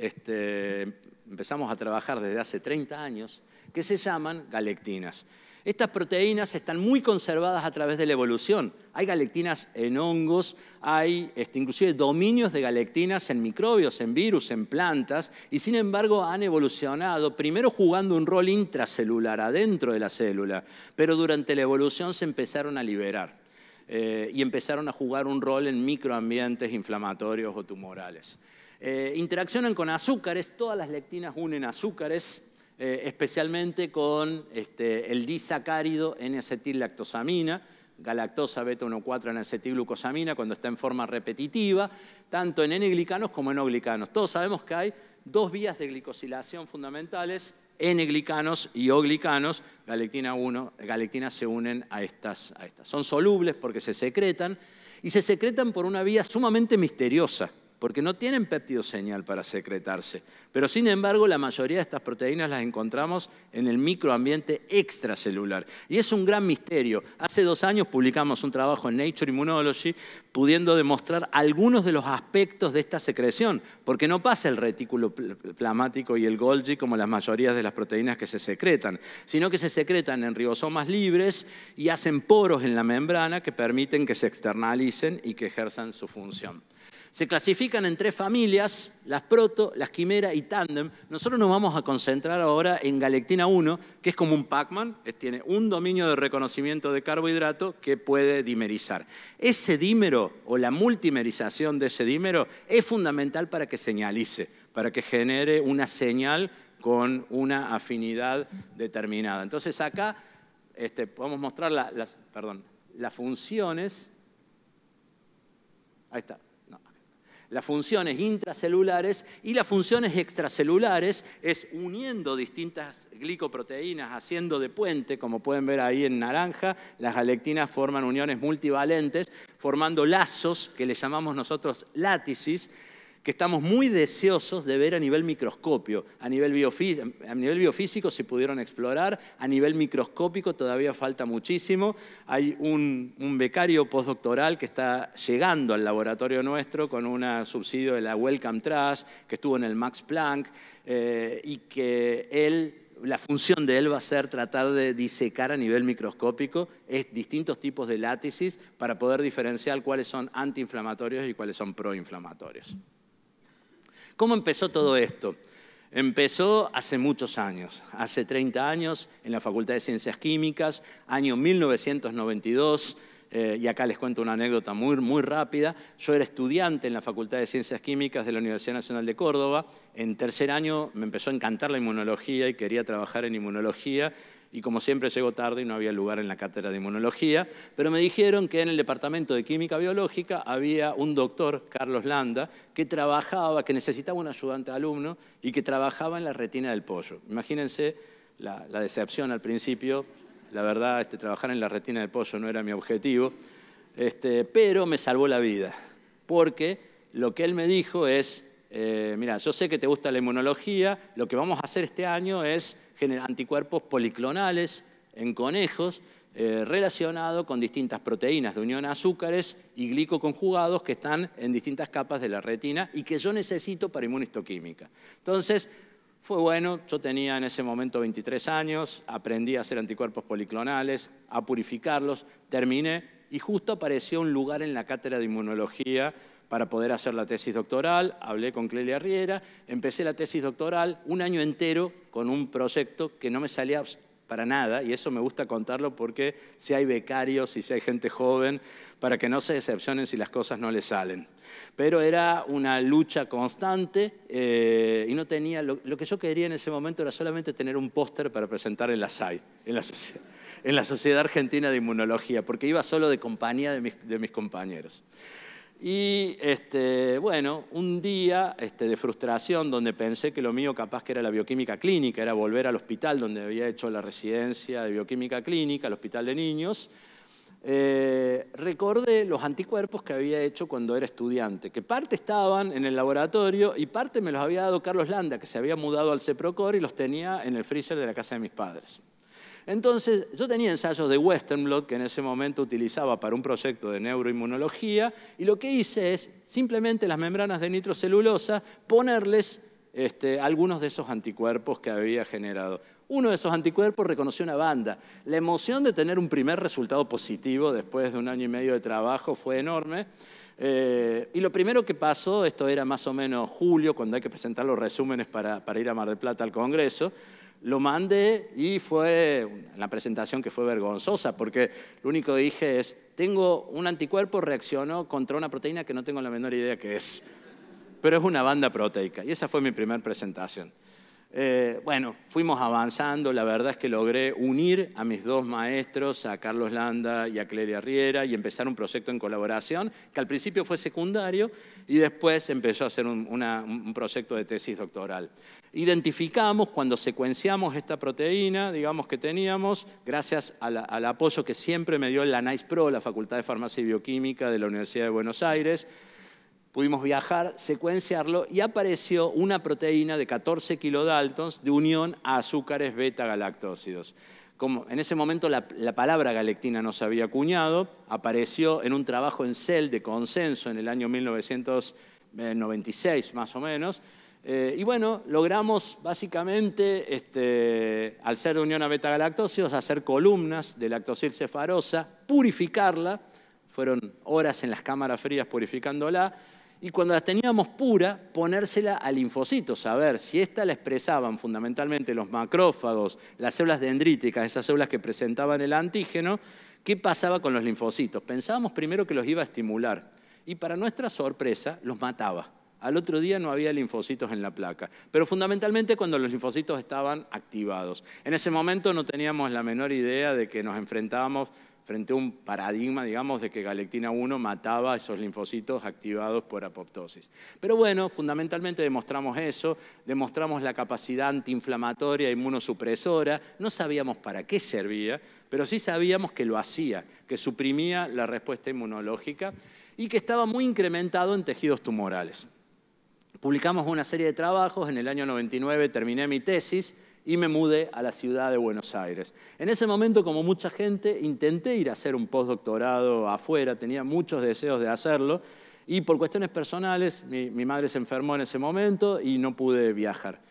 empezamos a trabajar desde hace 30 años, que se llaman galectinas. Estas proteínas están muy conservadas a través de la evolución. Hay galectinas en hongos, hay inclusive dominios de galectinas en microbios, en virus, en plantas, y sin embargo han evolucionado, primero jugando un rol intracelular adentro de la célula, pero durante la evolución se empezaron a liberar. Y empezaron a jugar un rol en microambientes inflamatorios o tumorales. Interaccionan con azúcares, todas las lectinas unen azúcares, especialmente con el disacárido N-acetil-lactosamina, galactosa beta-1,4 N-acetilglucosamina cuando está en forma repetitiva, tanto en N-glicanos como en O-glicanos. Todos sabemos que hay dos vías de glicosilación fundamentales, N-glicanos y O-glicanos, galectinas se unen a estas. Son solubles porque se secretan y se secretan por una vía sumamente misteriosa, porque no tienen péptido-señal para secretarse. Pero sin embargo, la mayoría de estas proteínas las encontramos en el microambiente extracelular. Y es un gran misterio. Hace 2 años publicamos un trabajo en Nature Immunology pudiendo demostrar algunos de los aspectos de esta secreción, porque no pasa el retículo plamático y el Golgi como las mayorías de las proteínas que se secretan, sino que se secretan en ribosomas libres y hacen poros en la membrana que permiten que se externalicen y que ejerzan su función. Se clasifican en 3 familias, las proto, las quimera y tándem. Nosotros nos vamos a concentrar ahora en galectina 1, que es como un Pac-Man, tiene un dominio de reconocimiento de carbohidrato que puede dimerizar. Ese dímero o la multimerización de ese dímero es fundamental para que señalice, para que genere una señal con una afinidad determinada. Entonces acá podemos mostrar las funciones. Ahí está. Las funciones intracelulares y las funciones extracelulares es uniendo distintas glicoproteínas, haciendo de puente, como pueden ver ahí en naranja, las galectinas forman uniones multivalentes, formando lazos que le llamamos nosotros látices, que estamos muy deseosos de ver a nivel microscopio. A nivel biofísico se pudieron explorar, a nivel microscópico todavía falta muchísimo. Hay un becario postdoctoral que está llegando al laboratorio nuestro con un subsidio de la Wellcome Trust, que estuvo en el Max Planck, y que la función de él va a ser tratar de disecar a nivel microscópico distintos tipos de látices para poder diferenciar cuáles son antiinflamatorios y cuáles son proinflamatorios. ¿Cómo empezó todo esto? Empezó hace muchos años, hace 30 años en la Facultad de Ciencias Químicas, año 1992, Y acá les cuento una anécdota muy rápida. Yo era estudiante en la Facultad de Ciencias Químicas de la Universidad Nacional de Córdoba. En tercer año me empezó a encantar la inmunología y quería trabajar en inmunología. Y como siempre llego tarde y no había lugar en la cátedra de inmunología. Pero me dijeron que en el departamento de química biológica había un doctor, Carlos Landa, que trabajaba, que necesitaba un ayudante alumno y que trabajaba en la retina del pollo. Imagínense la decepción al principio. La verdad, trabajar en la retina del pollo no era mi objetivo, pero me salvó la vida, porque lo que él me dijo es, mira, yo sé que te gusta la inmunología, lo que vamos a hacer este año es generar anticuerpos policlonales en conejos relacionados con distintas proteínas de unión a azúcares y glicoconjugados que están en distintas capas de la retina y que yo necesito para inmunistoquímica. Entonces, fue bueno, yo tenía en ese momento 23 años, aprendí a hacer anticuerpos policlonales, a purificarlos, terminé y justo apareció un lugar en la cátedra de inmunología para poder hacer la tesis doctoral. Hablé con Clelia Riera, empecé la tesis doctoral, un año entero con un proyecto que no me salía para nada, y eso me gusta contarlo porque si hay becarios y si hay gente joven, para que no se decepcionen si las cosas no les salen. Pero era una lucha constante y no tenía, lo que yo quería en ese momento era solamente tener un póster para presentar en la SAI, en la Sociedad Argentina de Inmunología, porque iba solo de compañía de mis compañeros. Y bueno, un día de frustración donde pensé que lo mío capaz que era la bioquímica clínica, era volver al hospital donde había hecho la residencia de bioquímica clínica, al hospital de niños, recordé los anticuerpos que había hecho cuando era estudiante, que parte estaban en el laboratorio y parte me los había dado Carlos Landa, que se había mudado al CEPROCOR y los tenía en el freezer de la casa de mis padres. Entonces, yo tenía ensayos de Western blot que en ese momento utilizaba para un proyecto de neuroinmunología y lo que hice es simplemente las membranas de nitrocelulosa ponerles algunos de esos anticuerpos que había generado. Uno de esos anticuerpos reconoció una banda. La emoción de tener un primer resultado positivo después de un año y medio de trabajo fue enorme. Y lo primero que pasó, esto era más o menos julio, cuando hay que presentar los resúmenes para ir a Mar del Plata al Congreso, lo mandé y fue una presentación que fue vergonzosa, porque lo único que dije es, tengo un anticuerpo, reaccionó contra una proteína que no tengo la menor idea qué es, pero es una banda proteica, y esa fue mi primera presentación. Bueno, fuimos avanzando, la verdad es que logré unir a mis dos maestros, a Carlos Landa y a Clelia Riera, y empezar un proyecto en colaboración, que al principio fue secundario, y después empezó a ser un proyecto de tesis doctoral. Identificamos, cuando secuenciamos esta proteína, digamos que teníamos, gracias al apoyo que siempre me dio la NICE-PRO, la Facultad de Farmacia y Bioquímica de la Universidad de Buenos Aires, pudimos viajar, secuenciarlo y apareció una proteína de 14 kilodaltons de unión a azúcares beta-galactósidos. Como en ese momento la palabra galectina no se había acuñado, apareció en un trabajo en Cell de consenso en el año 1996 más o menos. Y bueno, logramos básicamente, al ser de unión a beta-galactósidos, hacer columnas de lactosil cefarosa, purificarla, fueron horas en las cámaras frías purificándola, y cuando la teníamos pura, ponérsela a linfocitos, a ver si esta la expresaban fundamentalmente los macrófagos, las células dendríticas, esas células que presentaban el antígeno, ¿qué pasaba con los linfocitos? Pensábamos primero que los iba a estimular, y para nuestra sorpresa, los mataba. Al otro día no había linfocitos en la placa, pero fundamentalmente cuando los linfocitos estaban activados. En ese momento no teníamos la menor idea de que nos enfrentábamos frente a un paradigma, digamos, de que galectina 1 mataba a esos linfocitos activados por apoptosis. Pero bueno, fundamentalmente demostramos eso, demostramos la capacidad antiinflamatoria e inmunosupresora, no sabíamos para qué servía, pero sí sabíamos que lo hacía, que suprimía la respuesta inmunológica y que estaba muy incrementado en tejidos tumorales. Publicamos una serie de trabajos, en el año 99 terminé mi tesis y me mudé a la ciudad de Buenos Aires. En ese momento, como mucha gente, intenté ir a hacer un postdoctorado afuera, tenía muchos deseos de hacerlo, y por cuestiones personales, mi madre se enfermó en ese momento y no pude viajar.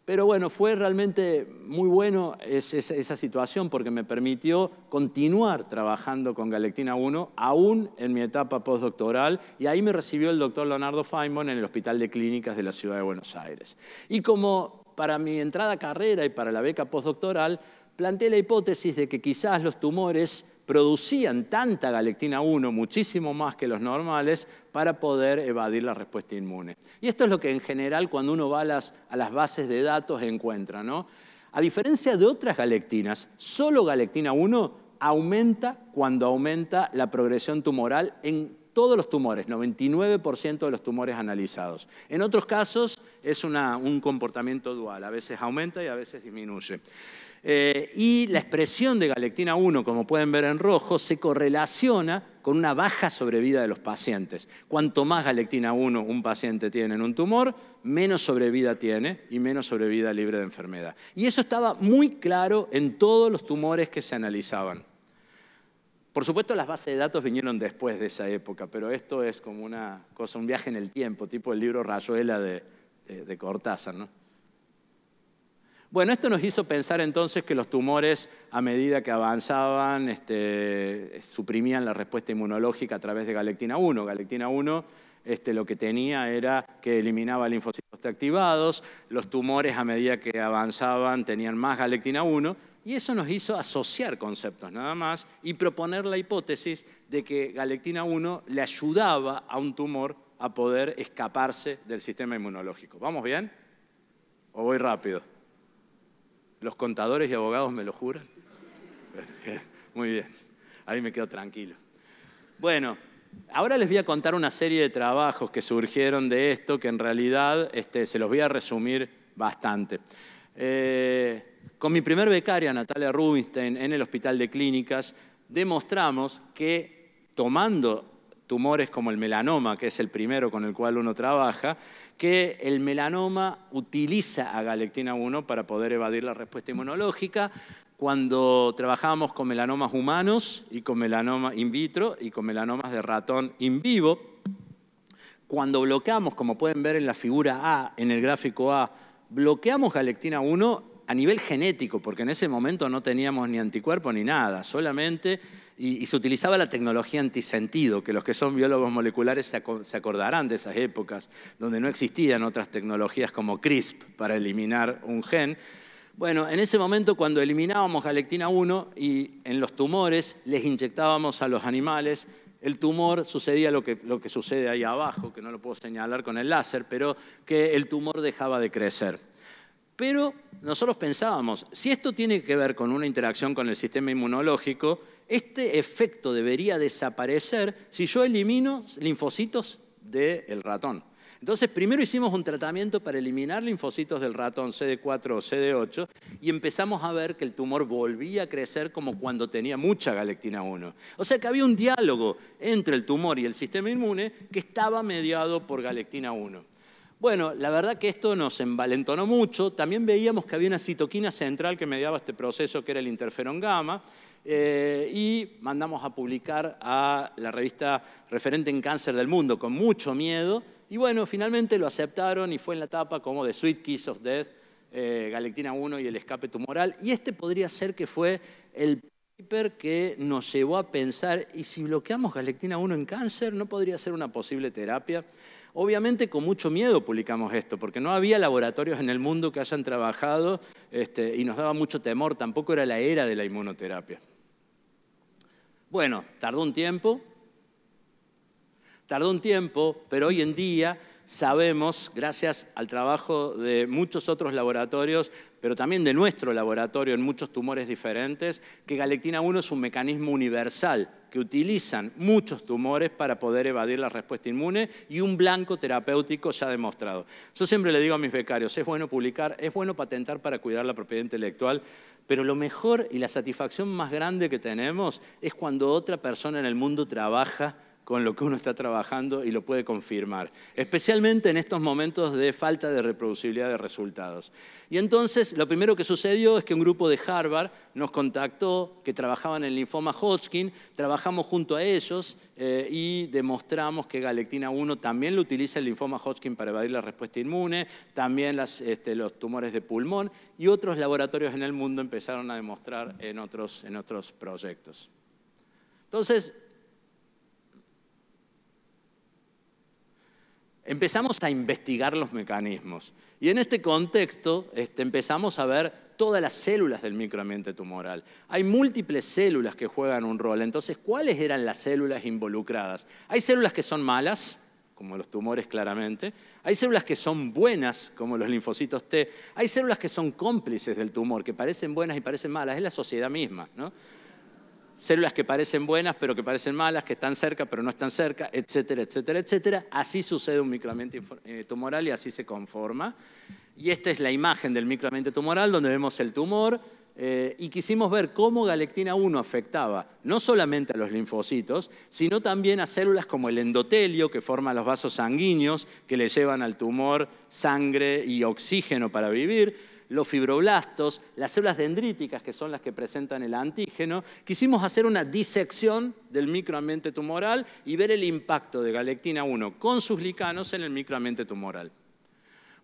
Pero bueno, fue realmente muy bueno esa situación porque me permitió continuar trabajando con galectina 1, aún en mi etapa postdoctoral, y ahí me recibió el doctor Leonardo Feynman en el Hospital de Clínicas de la Ciudad de Buenos Aires. Y como para mi entrada a carrera y para la beca postdoctoral, planteé la hipótesis de que quizás los tumores producían tanta galectina 1, muchísimo más que los normales, para poder evadir la respuesta inmune. Y esto es lo que en general cuando uno va a las bases de datos encuentra, ¿no? A diferencia de otras galectinas, solo galectina 1 aumenta cuando aumenta la progresión tumoral en todos los tumores, 99% de los tumores analizados. En otros casos es un comportamiento dual, a veces aumenta y a veces disminuye. Y la expresión de galectina 1, como pueden ver en rojo, se correlaciona con una baja sobrevida de los pacientes. Cuanto más galectina 1 un paciente tiene en un tumor, menos sobrevida tiene y menos sobrevida libre de enfermedad. Y eso estaba muy claro en todos los tumores que se analizaban. Por supuesto, las bases de datos vinieron después de esa época, pero esto es como una cosa, un viaje en el tiempo, tipo el libro Rayuela de Cortázar, ¿no? Bueno, esto nos hizo pensar entonces que los tumores, a medida que avanzaban, suprimían la respuesta inmunológica a través de galectina 1. Galectina 1 lo que tenía era que eliminaba linfocitos T activados, los tumores a medida que avanzaban tenían más galectina 1, y eso nos hizo asociar conceptos nada más y proponer la hipótesis de que galectina 1 le ayudaba a un tumor a poder escaparse del sistema inmunológico. ¿Vamos bien? ¿O voy rápido? ¿Los contadores y abogados me lo juran? Muy bien, ahí me quedo tranquilo. Bueno, ahora les voy a contar una serie de trabajos que surgieron de esto, que en realidad se los voy a resumir bastante. Con mi primer becaria, Natalia Rubinstein, en el Hospital de Clínicas, demostramos que tomando tumores como el melanoma, que es el primero con el cual uno trabaja, que el melanoma utiliza a galectina 1 para poder evadir la respuesta inmunológica. Cuando trabajábamos con melanomas humanos y con melanoma in vitro y con melanomas de ratón in vivo, cuando bloqueamos, como pueden ver en la figura A, en el gráfico A, bloqueamos galectina 1 a nivel genético, porque en ese momento no teníamos ni anticuerpos ni nada, solamente, y se utilizaba la tecnología antisentido, que los que son biólogos moleculares se acordarán de esas épocas, donde no existían otras tecnologías como CRISP para eliminar un gen. Bueno, en ese momento cuando eliminábamos galectina 1 y en los tumores les inyectábamos a los animales, el tumor sucedía lo que sucede ahí abajo, que no lo puedo señalar con el láser, pero que el tumor dejaba de crecer. Pero nosotros pensábamos, si esto tiene que ver con una interacción con el sistema inmunológico, este efecto debería desaparecer si yo elimino linfocitos del ratón. Entonces, primero hicimos un tratamiento para eliminar linfocitos del ratón CD4 o CD8 y empezamos a ver que el tumor volvía a crecer como cuando tenía mucha galectina 1. O sea que había un diálogo entre el tumor y el sistema inmune que estaba mediado por galectina 1. Bueno, la verdad que esto nos envalentonó mucho. También veíamos que había una citoquina central que mediaba este proceso, que era el interferón gamma, y mandamos a publicar a la revista referente en cáncer del mundo con mucho miedo. Y bueno, finalmente lo aceptaron y fue en la tapa como The Sweet Kiss of Death, galectina 1 y el escape tumoral. Y este podría ser que fue el paper que nos llevó a pensar, ¿y si bloqueamos galectina 1 en cáncer, no podría ser una posible terapia? Obviamente con mucho miedo publicamos esto, porque no había laboratorios en el mundo que hayan trabajado y nos daba mucho temor, tampoco era la era de la inmunoterapia. Bueno, tardó un tiempo, pero hoy en día sabemos, gracias al trabajo de muchos otros laboratorios, pero también de nuestro laboratorio en muchos tumores diferentes, que galectina 1 es un mecanismo universal que utilizan muchos tumores para poder evadir la respuesta inmune y un blanco terapéutico ya demostrado. Yo siempre le digo a mis becarios, es bueno publicar, es bueno patentar para cuidar la propiedad intelectual, pero lo mejor y la satisfacción más grande que tenemos es cuando otra persona en el mundo trabaja con lo que uno está trabajando y lo puede confirmar, especialmente en estos momentos de falta de reproducibilidad de resultados. Y entonces lo primero que sucedió es que un grupo de Harvard nos contactó, que trabajaban en linfoma Hodgkin, trabajamos junto a ellos y demostramos que galectina 1 también lo utiliza el linfoma Hodgkin para evadir la respuesta inmune, también los tumores de pulmón, y otros laboratorios en el mundo empezaron a demostrar en otros proyectos. Entonces, empezamos a investigar los mecanismos. Y en este contexto empezamos a ver todas las células del microambiente tumoral. Hay múltiples células que juegan un rol. Entonces, ¿cuáles eran las células involucradas? Hay células que son malas, como los tumores claramente. Hay células que son buenas, como los linfocitos T. Hay células que son cómplices del tumor, que parecen buenas y parecen malas. Es la sociedad misma, ¿no? Células que parecen buenas, pero que parecen malas, que están cerca, pero no están cerca, etcétera, etcétera, etcétera. Así sucede un microambiente tumoral y así se conforma. Y esta es la imagen del microambiente tumoral, donde vemos el tumor. Y quisimos ver cómo galectina 1 afectaba no solamente a los linfocitos, sino también a células como el endotelio, que forman los vasos sanguíneos, que le llevan al tumor sangre y oxígeno para vivir, los fibroblastos, las células dendríticas, que son las que presentan el antígeno. Quisimos hacer una disección del microambiente tumoral y ver el impacto de galectina 1 con sus licanos en el microambiente tumoral.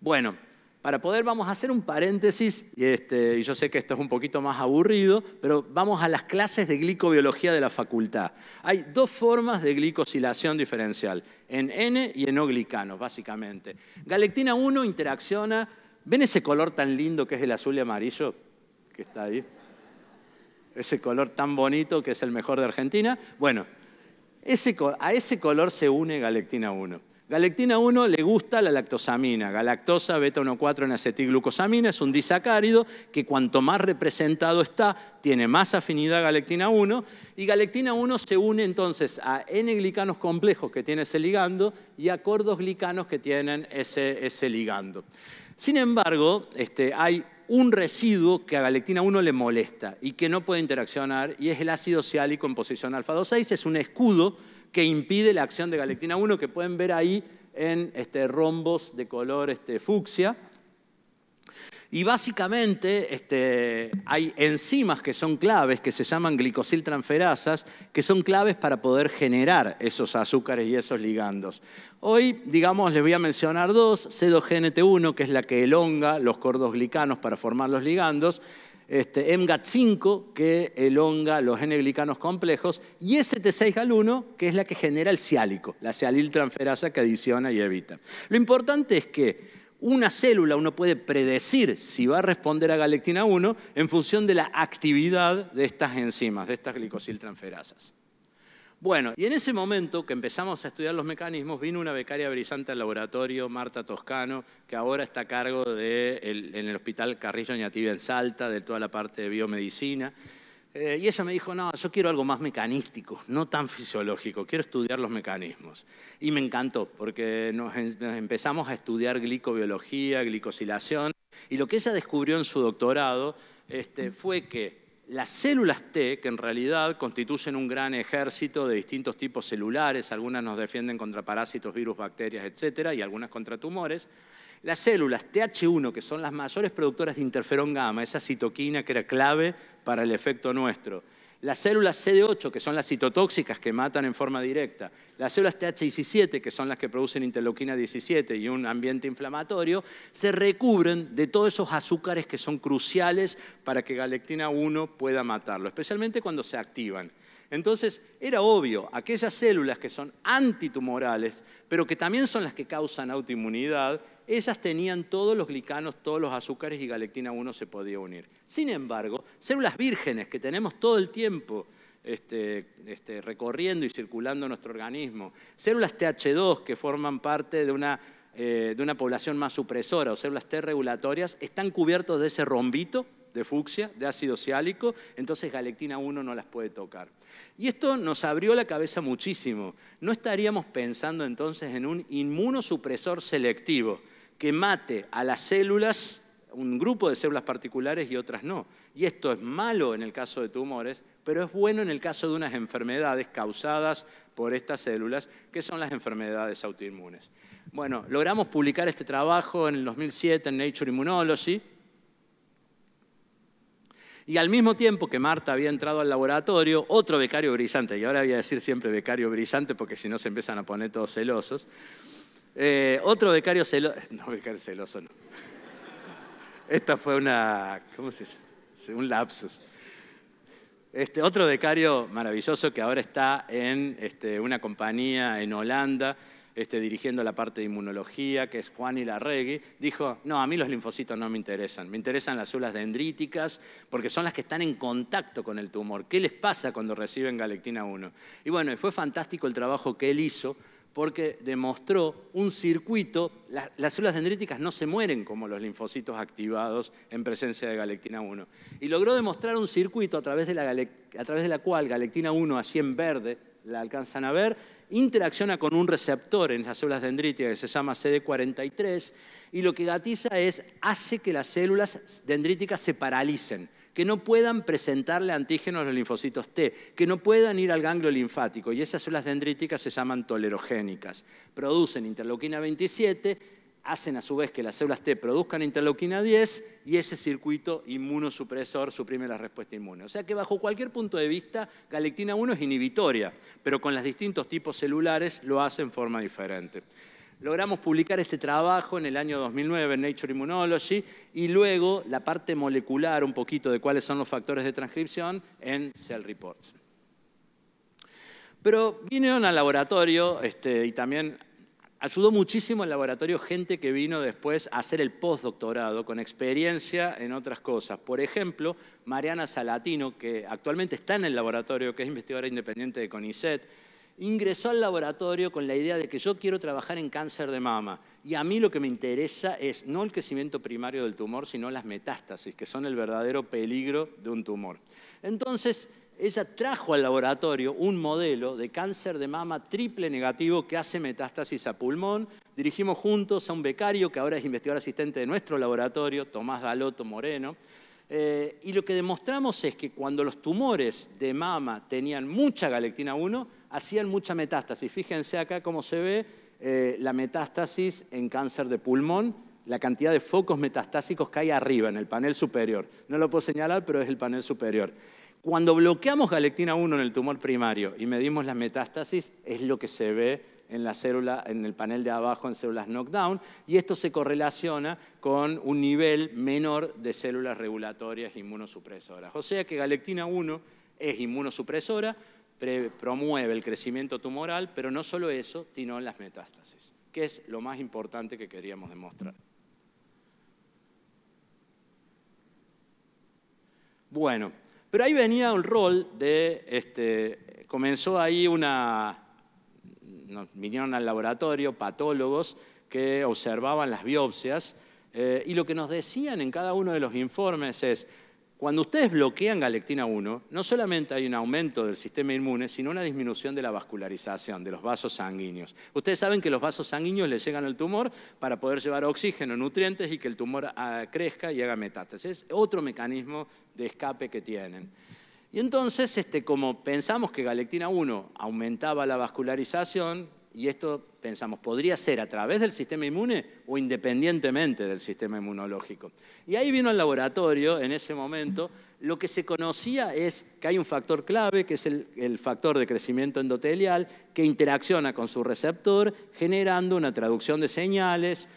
Bueno, para poder, vamos a hacer un paréntesis, y yo sé que esto es un poquito más aburrido, pero vamos a las clases de glicobiología de la facultad. Hay dos formas de glicosilación diferencial, en N y en O glicanos, básicamente. Galectina 1 interacciona, ¿ven ese color tan lindo que es el azul y amarillo que está ahí? Ese color tan bonito que es el mejor de Argentina. Bueno, a ese color se une galectina 1. Galectina 1 le gusta la lactosamina, galactosa beta-1,4 en acetilglucosamina, es un disacárido que cuanto más representado está, tiene más afinidad a galectina 1, y galectina 1 se une entonces a N-glicanos complejos que tiene ese ligando y a cordoglicanos que tienen ese ligando. Sin embargo, hay un residuo que a galectina 1 le molesta y que no puede interaccionar, y es el ácido siálico en posición alfa-2,6, es un escudo que impide la acción de galectina 1, que pueden ver ahí en rombos de color fucsia. Y básicamente hay enzimas que son claves, que se llaman glicosiltransferasas, que son claves para poder generar esos azúcares y esos ligandos. Hoy, digamos, les voy a mencionar dos: C2GNT1, que es la que elonga los cordoglicanos para formar los ligandos, MGAT5, que elonga los N-glicanos complejos, y ST6-Gal1, que es la que genera el siálico, la sialiltransferasa que adiciona y evita. Lo importante es que una célula, uno puede predecir si va a responder a galectina 1 en función de la actividad de estas enzimas, de estas glicosiltransferasas. Bueno, y en ese momento que empezamos a estudiar los mecanismos, vino una becaria brillante al laboratorio, Marta Toscano, que ahora está a cargo en el Hospital Carrillo Oñativi en Salta, de toda la parte de biomedicina. Y ella me dijo, no, yo quiero algo más mecanístico, no tan fisiológico, quiero estudiar los mecanismos. Y me encantó, porque nos empezamos a estudiar glicobiología, glicosilación, y lo que ella descubrió en su doctorado fue que las células T, que en realidad constituyen un gran ejército de distintos tipos celulares, algunas nos defienden contra parásitos, virus, bacterias, etcétera, y algunas contra tumores. Las células TH1, que son las mayores productoras de interferón gamma, esa citoquina que era clave para el efecto nuestro. Las células CD8, que son las citotóxicas que matan en forma directa. Las células TH17, que son las que producen interleuquina 17 y un ambiente inflamatorio, se recubren de todos esos azúcares que son cruciales para que galectina 1 pueda matarlo, especialmente cuando se activan. Entonces, era obvio, aquellas células que son antitumorales, pero que también son las que causan autoinmunidad, ellas tenían todos los glicanos, todos los azúcares, y galectina 1 se podía unir. Sin embargo, células vírgenes que tenemos todo el tiempo recorriendo y circulando en nuestro organismo, células TH2 que forman parte de una población más supresora, o células T regulatorias, están cubiertos de ese rombito de fucsia, de ácido siálico, entonces galectina 1 no las puede tocar. Y esto nos abrió la cabeza muchísimo. No estaríamos pensando entonces en un inmunosupresor selectivo que mate a las células, un grupo de células particulares y otras no. Y esto es malo en el caso de tumores, pero es bueno en el caso de unas enfermedades causadas por estas células, que son las enfermedades autoinmunes. Bueno, logramos publicar este trabajo en el 2007 en Nature Immunology. Y al mismo tiempo que Marta había entrado al laboratorio, otro becario brillante, y ahora voy a decir siempre becario brillante porque si no se empiezan a poner todos celosos, otro becario celoso, no, becario celoso no. Esta fue ¿cómo se dice? Un lapsus. Otro becario maravilloso que ahora está en una compañía en Holanda, dirigiendo la parte de inmunología, que es Juan Ilarregui, dijo, no, a mí los linfocitos no me interesan las células dendríticas porque son las que están en contacto con el tumor. ¿Qué les pasa cuando reciben galectina 1? Y bueno, fue fantástico el trabajo que él hizo porque demostró un circuito. Las células dendríticas no se mueren como los linfocitos activados en presencia de galectina 1. Y logró demostrar un circuito a través de la cual galectina 1, así en verde, la alcanzan a ver, interacciona con un receptor en esas células dendríticas que se llama CD43 y lo que gatiza hace que las células dendríticas se paralicen, que no puedan presentarle antígenos a los linfocitos T, que no puedan ir al ganglio linfático. Y esas células dendríticas se llaman tolerogénicas. Producen interleuquina 27, hacen a su vez que las células T produzcan interleuquina 10 y ese circuito inmunosupresor suprime la respuesta inmune. O sea que bajo cualquier punto de vista, galectina 1 es inhibitoria, pero con los distintos tipos celulares lo hace en forma diferente. Logramos publicar este trabajo en el año 2009 en Nature Immunology y luego la parte molecular, un poquito de cuáles son los factores de transcripción en Cell Reports. Pero vinieron al laboratorio y también ayudó muchísimo el laboratorio gente que vino después a hacer el postdoctorado con experiencia en otras cosas. Por ejemplo, Mariana Salatino, que actualmente está en el laboratorio, que es investigadora independiente de CONICET, ingresó al laboratorio con la idea de que yo quiero trabajar en cáncer de mama y a mí lo que me interesa es no el crecimiento primario del tumor, sino las metástasis, que son el verdadero peligro de un tumor. Entonces, ella trajo al laboratorio un modelo de cáncer de mama triple negativo que hace metástasis a pulmón. Dirigimos juntos a un becario que ahora es investigador asistente de nuestro laboratorio, Tomás Dalotto Moreno. Y lo que demostramos es que cuando los tumores de mama tenían mucha galectina 1, hacían mucha metástasis. Fíjense acá cómo se ve la metástasis en cáncer de pulmón, la cantidad de focos metastásicos que hay arriba, en el panel superior. No lo puedo señalar, pero es el panel superior. Cuando bloqueamos galectina 1 en el tumor primario y medimos las metástasis, es lo que se ve en la célula, en el panel de abajo, en células knockdown, y esto se correlaciona con un nivel menor de células regulatorias inmunosupresoras. O sea que galectina 1 es inmunosupresora, promueve el crecimiento tumoral, pero no solo eso, sino las metástasis, que es lo más importante que queríamos demostrar. Bueno, pero ahí venía un rol de, comenzó ahí vinieron al laboratorio patólogos que observaban las biopsias y lo que nos decían en cada uno de los informes es, cuando ustedes bloquean galectina 1, no solamente hay un aumento del sistema inmune, sino una disminución de la vascularización, de los vasos sanguíneos. Ustedes saben que los vasos sanguíneos le llegan al tumor para poder llevar oxígeno, nutrientes y que el tumor crezca y haga metástasis. Es otro mecanismo de escape que tienen. Y entonces, como pensamos que galectina 1 aumentaba la vascularización, y esto pensamos, podría ser a través del sistema inmune o independientemente del sistema inmunológico. Y ahí vino al laboratorio, en ese momento, lo que se conocía es que hay un factor clave, que es el factor de crecimiento endotelial, que interacciona con su receptor, generando una traducción de señales,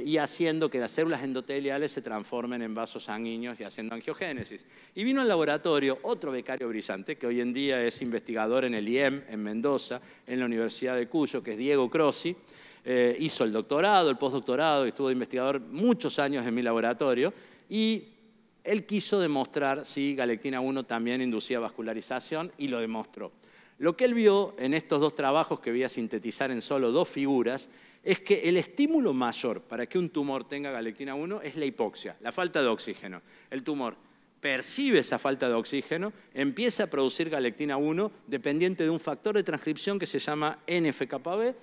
y haciendo que las células endoteliales se transformen en vasos sanguíneos y haciendo angiogénesis. Y vino al laboratorio otro becario brillante, que hoy en día es investigador en el IEM, en Mendoza, en la Universidad de Cuyo, que es Diego Crossi. Hizo el doctorado, el postdoctorado, y estuvo de investigador muchos años en mi laboratorio, y él quiso demostrar si galectina 1 también inducía vascularización, y lo demostró. Lo que él vio en estos dos trabajos, que voy a sintetizar en solo dos figuras, es que el estímulo mayor para que un tumor tenga galectina 1 es la hipoxia, la falta de oxígeno. El tumor percibe esa falta de oxígeno, empieza a producir galectina 1 dependiente de un factor de transcripción que se llama NF-κB,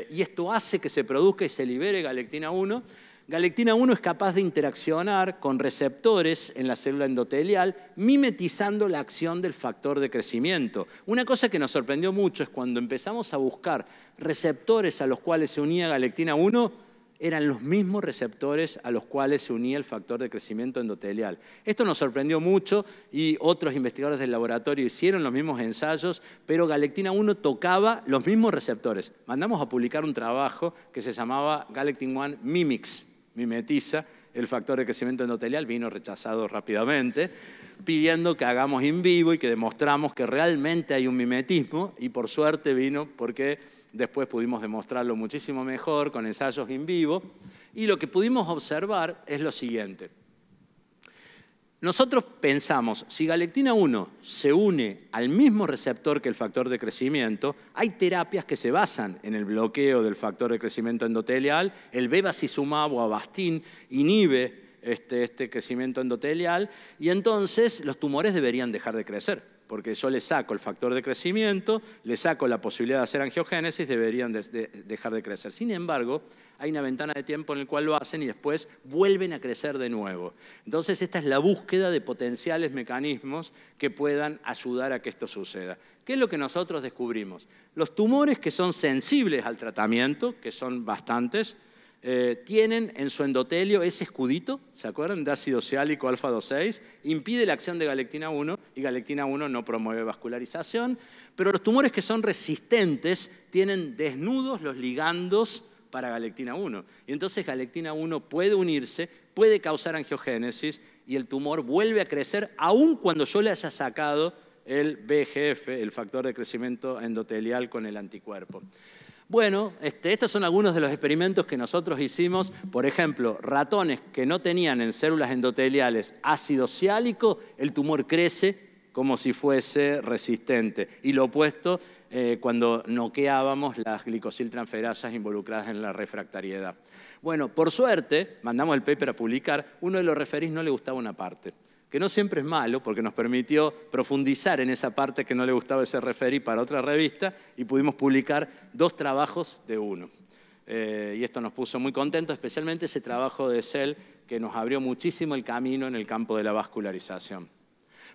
y esto hace que se produzca y se libere galectina 1. Galectina 1 es capaz de interaccionar con receptores en la célula endotelial, mimetizando la acción del factor de crecimiento. Una cosa que nos sorprendió mucho es cuando empezamos a buscar receptores a los cuales se unía galectina 1, eran los mismos receptores a los cuales se unía el factor de crecimiento endotelial. Esto nos sorprendió mucho y otros investigadores del laboratorio hicieron los mismos ensayos, pero galectina 1 tocaba los mismos receptores. Mandamos a publicar un trabajo que se llamaba Galectin 1 Mimics, mimetiza el factor de crecimiento endotelial, vino rechazado rápidamente, pidiendo que hagamos in vivo y que demostramos que realmente hay un mimetismo, y por suerte vino porque después pudimos demostrarlo muchísimo mejor con ensayos in vivo, y lo que pudimos observar es lo siguiente. Nosotros pensamos, si galectina 1 se une al mismo receptor que el factor de crecimiento, hay terapias que se basan en el bloqueo del factor de crecimiento endotelial. El bevacizumab o Avastin inhibe este crecimiento endotelial y entonces los tumores deberían dejar de crecer. Porque yo le saco el factor de crecimiento, le saco la posibilidad de hacer angiogénesis, deberían dejar de crecer. Sin embargo, hay una ventana de tiempo en la cual lo hacen y después vuelven a crecer de nuevo. Entonces, esta es la búsqueda de potenciales mecanismos que puedan ayudar a que esto suceda. ¿Qué es lo que nosotros descubrimos? Los tumores que son sensibles al tratamiento, que son bastantes, tienen en su endotelio ese escudito, ¿se acuerdan? De ácido ciálico alfa-2,6, impide la acción de galectina 1 y galectina 1 no promueve vascularización, pero los tumores que son resistentes tienen desnudos los ligandos para galectina 1. Y entonces galectina 1 puede unirse, puede causar angiogénesis y el tumor vuelve a crecer aun cuando yo le haya sacado el VEGF, el factor de crecimiento endotelial con el anticuerpo. Bueno, estos son algunos de los experimentos que nosotros hicimos. Por ejemplo, ratones que no tenían en células endoteliales ácido ciálico, el tumor crece como si fuese resistente. Y lo opuesto cuando noqueábamos las glicosiltransferasas involucradas en la refractariedad. Bueno, por suerte, mandamos el paper a publicar, uno de los referís no le gustaba una parte, que no siempre es malo, porque nos permitió profundizar en esa parte que no le gustaba ese referí para otra revista, y pudimos publicar 2 trabajos de uno. Y esto nos puso muy contentos, especialmente ese trabajo de Cell, que nos abrió muchísimo el camino en el campo de la vascularización.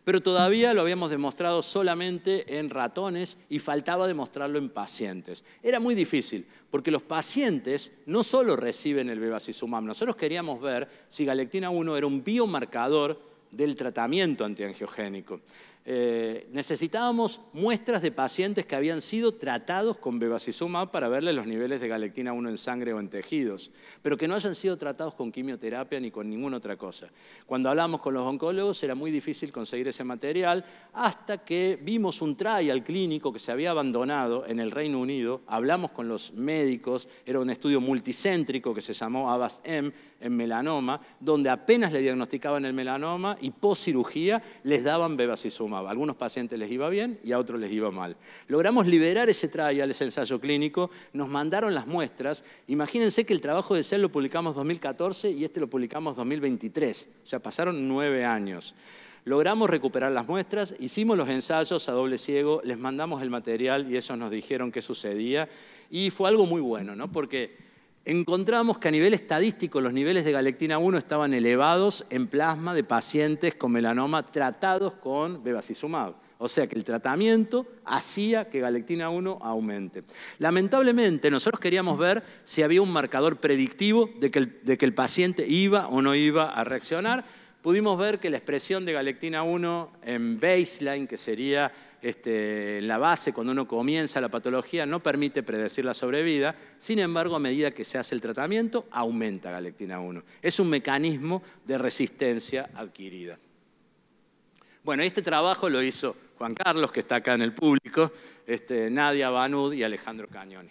Pero todavía lo habíamos demostrado solamente en ratones y faltaba demostrarlo en pacientes. Era muy difícil, porque los pacientes no solo reciben el bevacizumab, nosotros queríamos ver si galectina 1 era un biomarcador del tratamiento antiangiogénico. Necesitábamos muestras de pacientes que habían sido tratados con bevacizumab para verle los niveles de galectina 1 en sangre o en tejidos, pero que no hayan sido tratados con quimioterapia ni con ninguna otra cosa. Cuando hablamos con los oncólogos era muy difícil conseguir ese material hasta que vimos un trial clínico que se había abandonado en el Reino Unido, hablamos con los médicos, era un estudio multicéntrico que se llamó AVAS-M en melanoma, donde apenas le diagnosticaban el melanoma y post cirugía les daban bevacizumab. A algunos pacientes les iba bien y a otros les iba mal. Logramos liberar ese trial, ese ensayo clínico, nos mandaron las muestras. Imagínense que el trabajo de Cell lo publicamos en 2014 y este lo publicamos en 2023. O sea, pasaron 9 años. Logramos recuperar las muestras, hicimos los ensayos a doble ciego, les mandamos el material y ellos nos dijeron qué sucedía. Y fue algo muy bueno, ¿no? Porque encontramos que a nivel estadístico los niveles de galectina 1 estaban elevados en plasma de pacientes con melanoma tratados con bevacizumab. O sea que el tratamiento hacía que galectina 1 aumente. Lamentablemente nosotros queríamos ver si había un marcador predictivo de que el paciente iba o no iba a reaccionar. Pudimos ver que la expresión de galectina 1 en baseline, que sería la base cuando uno comienza la patología, no permite predecir la sobrevida. Sin embargo, a medida que se hace el tratamiento, aumenta galectina 1. Es un mecanismo de resistencia adquirida. Bueno, este trabajo lo hizo Juan Carlos, que está acá en el público, Nadia Banud y Alejandro Cañoni.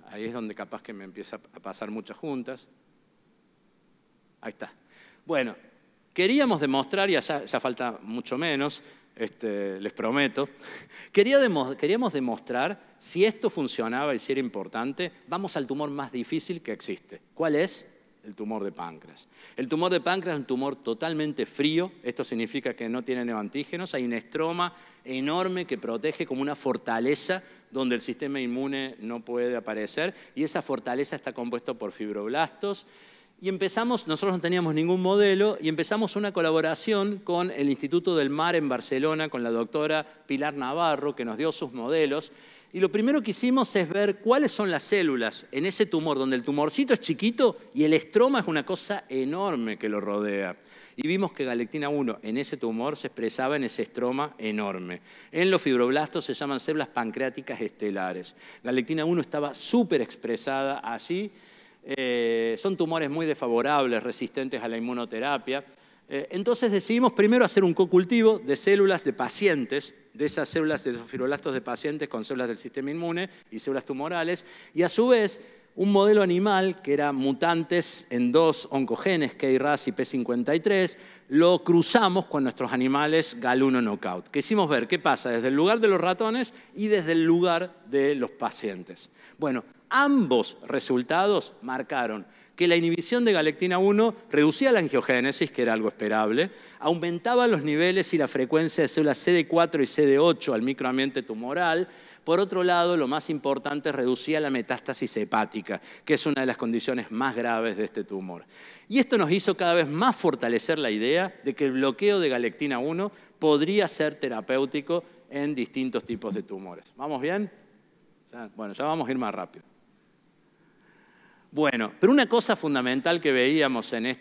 Ahí es donde capaz que me empieza a pasar muchas juntas. Ahí está. Bueno, queríamos demostrar, y ya falta mucho menos, les prometo, queríamos demostrar si esto funcionaba y si era importante. Vamos al tumor más difícil que existe. ¿Cuál es? El tumor de páncreas. El tumor de páncreas es un tumor totalmente frío. Esto significa que no tiene neoantígenos. Hay un estroma enorme que protege como una fortaleza donde el sistema inmune no puede aparecer. Y esa fortaleza está compuesta por fibroblastos. Y empezamos, nosotros no teníamos ningún modelo, y empezamos una colaboración con el Instituto del Mar en Barcelona, con la doctora Pilar Navarro, que nos dio sus modelos. Y lo primero que hicimos es ver cuáles son las células en ese tumor, donde el tumorcito es chiquito y el estroma es una cosa enorme que lo rodea. Y vimos que galectina 1 en ese tumor se expresaba en ese estroma enorme. En los fibroblastos se llaman células pancreáticas estelares. Galectina 1 estaba súper expresada allí. Son tumores muy desfavorables, resistentes a la inmunoterapia. Entonces decidimos primero hacer un cocultivo de células de pacientes, de esas células de esos fibroblastos de pacientes con células del sistema inmune y células tumorales, y a su vez un modelo animal que era mutantes en 2 oncogenes, KRAS y P53, lo cruzamos con nuestros animales GAL1 knockout. Quisimos ver qué pasa desde el lugar de los ratones y desde el lugar de los pacientes. Bueno, ambos resultados marcaron que la inhibición de galectina 1 reducía la angiogénesis, que era algo esperable, aumentaba los niveles y la frecuencia de células CD4 y CD8 al microambiente tumoral. Por otro lado, lo más importante, reducía la metástasis hepática, que es una de las condiciones más graves de este tumor. Y esto nos hizo cada vez más fortalecer la idea de que el bloqueo de galectina 1 podría ser terapéutico en distintos tipos de tumores. ¿Vamos bien? Bueno, ya vamos a ir más rápido. Bueno, pero una cosa fundamental que veíamos en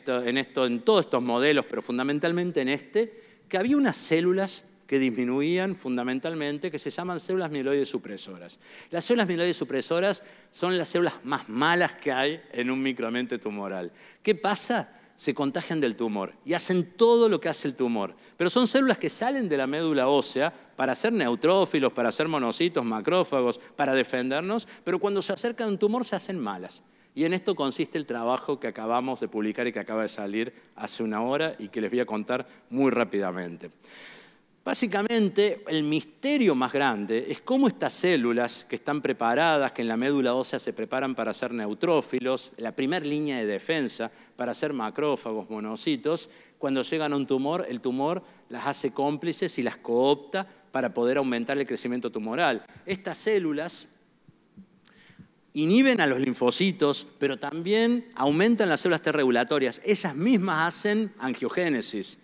todos estos modelos, pero fundamentalmente en que había unas células que disminuían fundamentalmente, que se llaman células mieloides supresoras. Las células mieloides supresoras son las células más malas que hay en un microambiente tumoral. ¿Qué pasa? Se contagian del tumor y hacen todo lo que hace el tumor. Pero son células que salen de la médula ósea para ser neutrófilos, para ser monocitos, macrófagos, para defendernos, pero cuando se acercan a un tumor se hacen malas. Y en esto consiste el trabajo que acabamos de publicar y que acaba de salir hace una hora y que les voy a contar muy rápidamente. Básicamente, el misterio más grande es cómo estas células que están preparadas, que en la médula ósea se preparan para ser neutrófilos, la primera línea de defensa para ser macrófagos, monocitos, cuando llegan a un tumor, el tumor las hace cómplices y las coopta para poder aumentar el crecimiento tumoral. Estas células inhiben a los linfocitos, pero también aumentan las células T regulatorias. Ellas mismas hacen angiogénesis.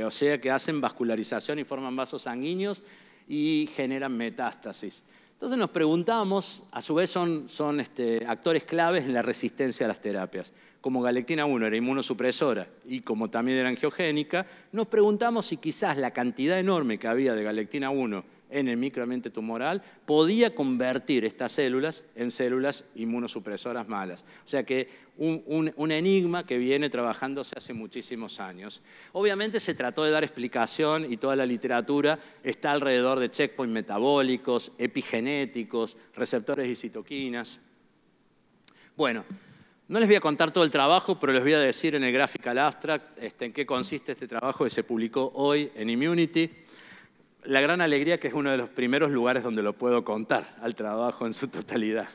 O sea que hacen vascularización y forman vasos sanguíneos y generan metástasis. Entonces nos preguntamos, a su vez son actores claves en la resistencia a las terapias. Como galectina 1 era inmunosupresora y como también era angiogénica, nos preguntamos si quizás la cantidad enorme que había de galectina 1 en el microambiente tumoral podía convertir estas células en células inmunosupresoras malas. O sea que un enigma que viene trabajándose hace muchísimos años. Obviamente se trató de dar explicación y toda la literatura está alrededor de checkpoints metabólicos, epigenéticos, receptores y citoquinas. Bueno, no les voy a contar todo el trabajo, pero les voy a decir en el Graphical Abstract en qué consiste este trabajo que se publicó hoy en Immunity. La gran alegría que es uno de los primeros lugares donde lo puedo contar, al trabajo en su totalidad.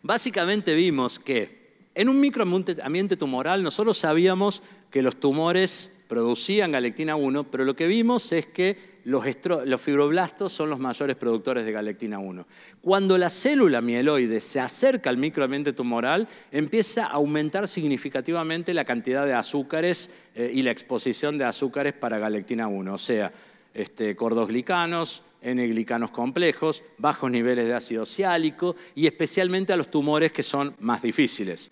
Básicamente vimos que en un microambiente tumoral nosotros sabíamos que los tumores producían galectina 1, pero lo que vimos es que los fibroblastos son los mayores productores de galectina 1. Cuando la célula mieloide se acerca al microambiente tumoral, empieza a aumentar significativamente la cantidad de azúcares y la exposición de azúcares para galectina 1, o sea, cordoglicanos, N-glicanos complejos, bajos niveles de ácido siálico y especialmente a los tumores que son más difíciles.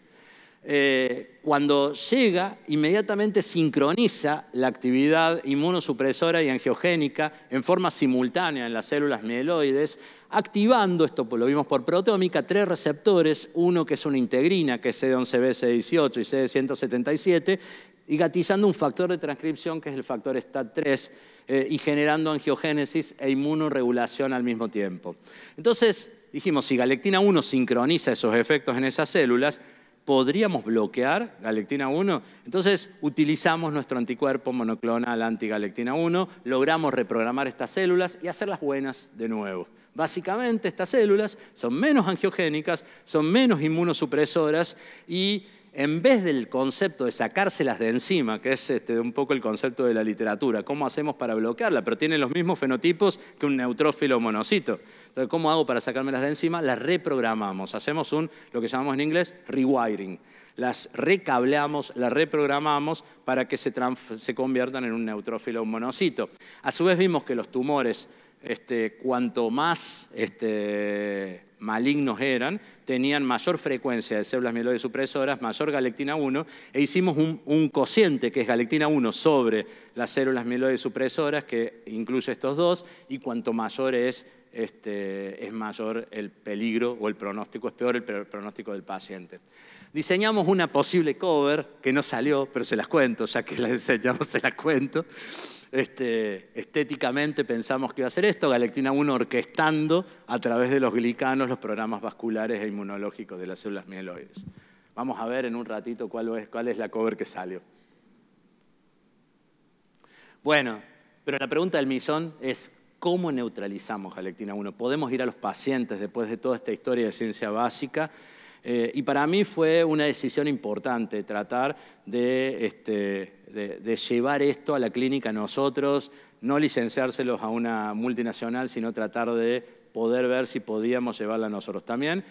Cuando llega, inmediatamente sincroniza la actividad inmunosupresora y angiogénica en forma simultánea en las células mieloides, activando, esto lo vimos por proteómica, 3 receptores, uno que es una integrina, que es CD11B, CD18 y CD177, y gatillando un factor de transcripción que es el factor STAT3 y generando angiogénesis e inmunoregulación al mismo tiempo. Entonces dijimos, si galectina 1 sincroniza esos efectos en esas células, ¿podríamos bloquear galectina 1? Entonces utilizamos nuestro anticuerpo monoclonal antigalectina 1, logramos reprogramar estas células y hacerlas buenas de nuevo. Básicamente estas células son menos angiogénicas, son menos inmunosupresoras y en vez del concepto de sacárselas de encima, que es un poco el concepto de la literatura, ¿cómo hacemos para bloquearla? Pero tienen los mismos fenotipos que un neutrófilo monocito. Entonces, ¿cómo hago para sacármelas de encima? Las reprogramamos, hacemos lo que llamamos en inglés rewiring. Las recableamos, las reprogramamos para que se conviertan en un neutrófilo monocito. A su vez vimos que los tumores, cuanto más malignos eran, tenían mayor frecuencia de células mieloides supresoras, mayor galectina 1, e hicimos un cociente que es galectina 1 sobre las células mieloides supresoras, que incluye estos dos, y cuanto mayor es es mayor el peligro o el pronóstico, es peor el pronóstico del paciente. Diseñamos una posible cover que no salió, pero se las cuento, ya que la diseñamos se las cuento. Estéticamente pensamos que iba a ser esto, Galectina 1 orquestando a través de los glicanos los programas vasculares e inmunológicos de las células mieloides. Vamos a ver en un ratito cuál es la cover que salió. Bueno, pero la pregunta del millón es ¿cómo neutralizamos Galectina 1? ¿Podemos ir a los pacientes después de toda esta historia de ciencia básica? Y para mí fue una decisión importante tratar de llevar esto a la clínica nosotros, no licenciárselos a una multinacional, sino tratar de poder ver si podíamos llevarla nosotros también.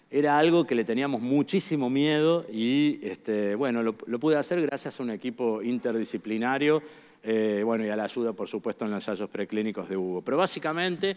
Era algo que le teníamos muchísimo miedo y bueno, lo pude hacer gracias a un equipo interdisciplinario bueno, y a la ayuda, por supuesto, en los ensayos preclínicos de Hugo. Pero básicamente,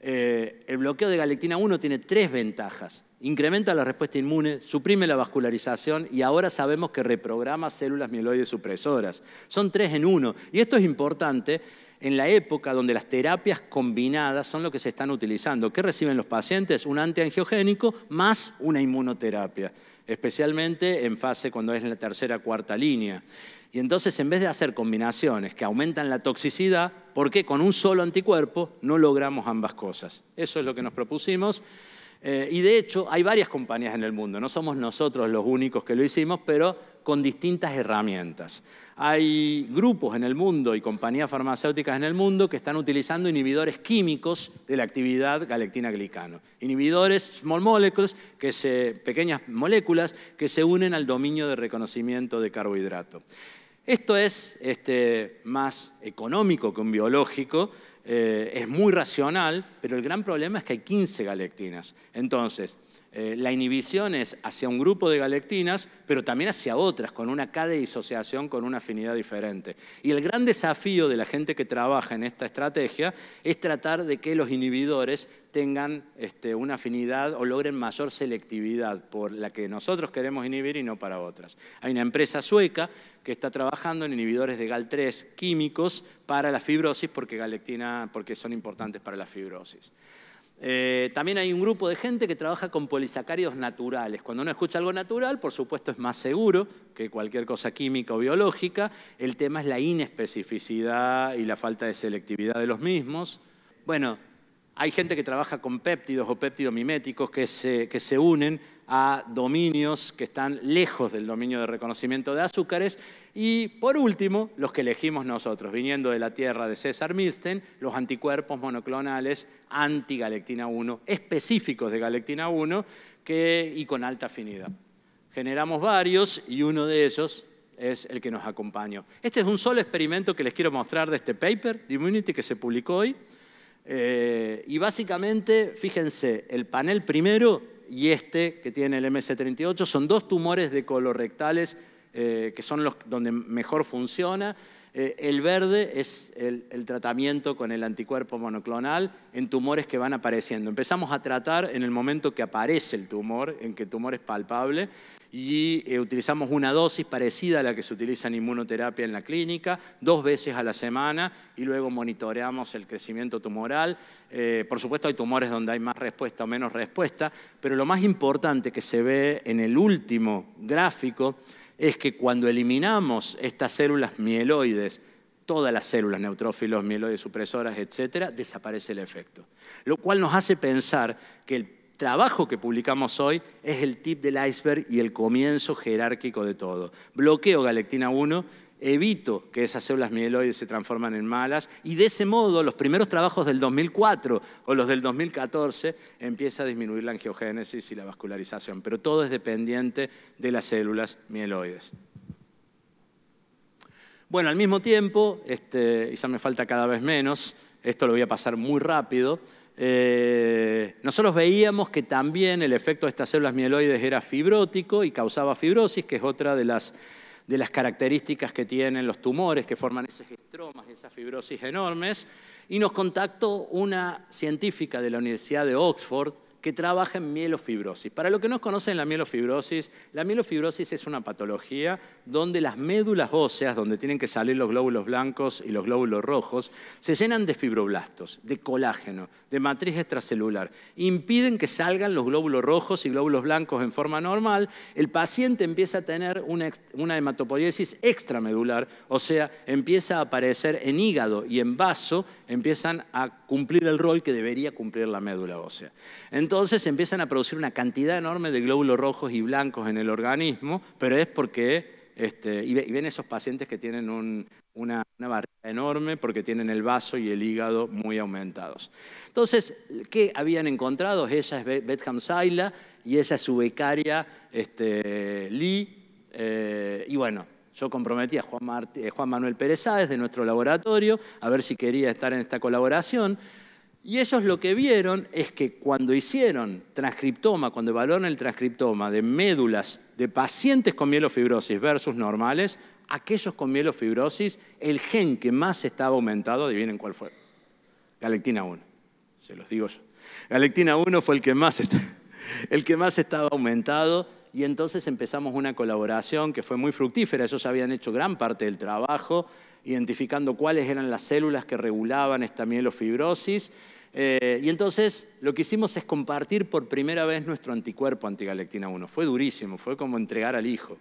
el bloqueo de Galectina 1 tiene 3 ventajas. Incrementa la respuesta inmune, suprime la vascularización y ahora sabemos que reprograma células mieloides supresoras. Son 3 en 1. Y esto es importante en la época donde las terapias combinadas son lo que se están utilizando. ¿Qué reciben los pacientes? Un antiangiogénico más una inmunoterapia, especialmente en fase cuando es en la tercera o cuarta línea. Y entonces, en vez de hacer combinaciones que aumentan la toxicidad, ¿por qué con un solo anticuerpo no logramos ambas cosas? Eso es lo que nos propusimos. Y de hecho, hay varias compañías en el mundo. No somos nosotros los únicos que lo hicimos, pero con distintas herramientas. Hay grupos en el mundo y compañías farmacéuticas en el mundo que están utilizando inhibidores químicos de la actividad galectina-glicano. Inhibidores small molecules, pequeñas moléculas que se unen al dominio de reconocimiento de carbohidrato. Esto es más económico que un biológico, es muy racional, pero el gran problema es que hay 15 galectinas. Entonces, la inhibición es hacia un grupo de galectinas, pero también hacia otras, con una K-disociación con una afinidad diferente. Y el gran desafío de la gente que trabaja en esta estrategia es tratar de que los inhibidores tengan una afinidad o logren mayor selectividad por la que nosotros queremos inhibir y no para otras. Hay una empresa sueca que está trabajando en inhibidores de GAL3 químicos para la fibrosis porque son importantes para la fibrosis. También hay un grupo de gente que trabaja con polisacáridos naturales. Cuando uno escucha algo natural, por supuesto es más seguro que cualquier cosa química o biológica. El tema es la inespecificidad y la falta de selectividad de los mismos. Bueno, hay gente que trabaja con péptidos o péptidomiméticos que se unen a dominios que están lejos del dominio de reconocimiento de azúcares. Y por último, los que elegimos nosotros, viniendo de la tierra de César Milstein, los anticuerpos monoclonales anti-galectina 1, específicos de galectina 1 y con alta afinidad. Generamos varios y uno de ellos es el que nos acompañó. Este es un solo experimento que les quiero mostrar de este paper de Immunity que se publicó hoy. Y básicamente, fíjense, el panel primero y que tiene el MC38 son 2 tumores de colorectales que son los donde mejor funciona. El verde es el tratamiento con el anticuerpo monoclonal en tumores que van apareciendo. Empezamos a tratar en el momento que aparece el tumor, en que el tumor es palpable, y utilizamos una dosis parecida a la que se utiliza en inmunoterapia en la clínica, 2 veces a la semana, y luego monitoreamos el crecimiento tumoral. Por supuesto hay tumores donde hay más respuesta o menos respuesta, pero lo más importante que se ve en el último gráfico es que cuando eliminamos estas células mieloides, todas las células, neutrófilos, mieloides supresoras, etcétera, desaparece el efecto. Lo cual nos hace pensar que el trabajo que publicamos hoy es el tip del iceberg y el comienzo jerárquico de todo. Bloqueo galectina 1, evito que esas células mieloides se transforman en malas y de ese modo los primeros trabajos del 2004 o los del 2014 empieza a disminuir la angiogénesis y la vascularización, pero todo es dependiente de las células mieloides. Bueno, al mismo tiempo, y ya me falta cada vez menos, esto lo voy a pasar muy rápido, nosotros veíamos que también el efecto de estas células mieloides era fibrótico y causaba fibrosis, que es otra de las características que tienen los tumores que forman esos estromas, esas fibrosis enormes, y nos contactó una científica de la Universidad de Oxford que trabaja en mielofibrosis. Para los que no conocen la mielofibrosis es una patología donde las médulas óseas, donde tienen que salir los glóbulos blancos y los glóbulos rojos, se llenan de fibroblastos, de colágeno, de matriz extracelular. Impiden que salgan los glóbulos rojos y glóbulos blancos en forma normal. El paciente empieza a tener una hematopoiesis extramedular, o sea, empieza a aparecer en hígado y en vaso, empiezan a cumplir el rol que debería cumplir la médula ósea. Entonces empiezan a producir una cantidad enorme de glóbulos rojos y blancos en el organismo, pero es porque, y ven esos pacientes que tienen una barriga enorme porque tienen el vaso y el hígado muy aumentados. Entonces, ¿qué habían encontrado? Ella es Betham Saila y ella es su becaria Lee, y bueno, yo comprometí a Juan Manuel Pérez Sáez de nuestro laboratorio a ver si quería estar en esta colaboración. Y ellos lo que vieron es que cuando hicieron transcriptoma, cuando evaluaron el transcriptoma de médulas de pacientes con mielofibrosis versus normales, aquellos con mielofibrosis, el gen que más estaba aumentado, adivinen cuál fue. Galectina 1, se los digo yo. Galectina 1 fue el que más estaba aumentado. Y entonces empezamos una colaboración que fue muy fructífera. Ellos ya habían hecho gran parte del trabajo, identificando cuáles eran las células que regulaban esta mielofibrosis. Y entonces lo que hicimos es compartir por primera vez nuestro anticuerpo antigalectina 1. Fue durísimo, fue como entregar al hijo.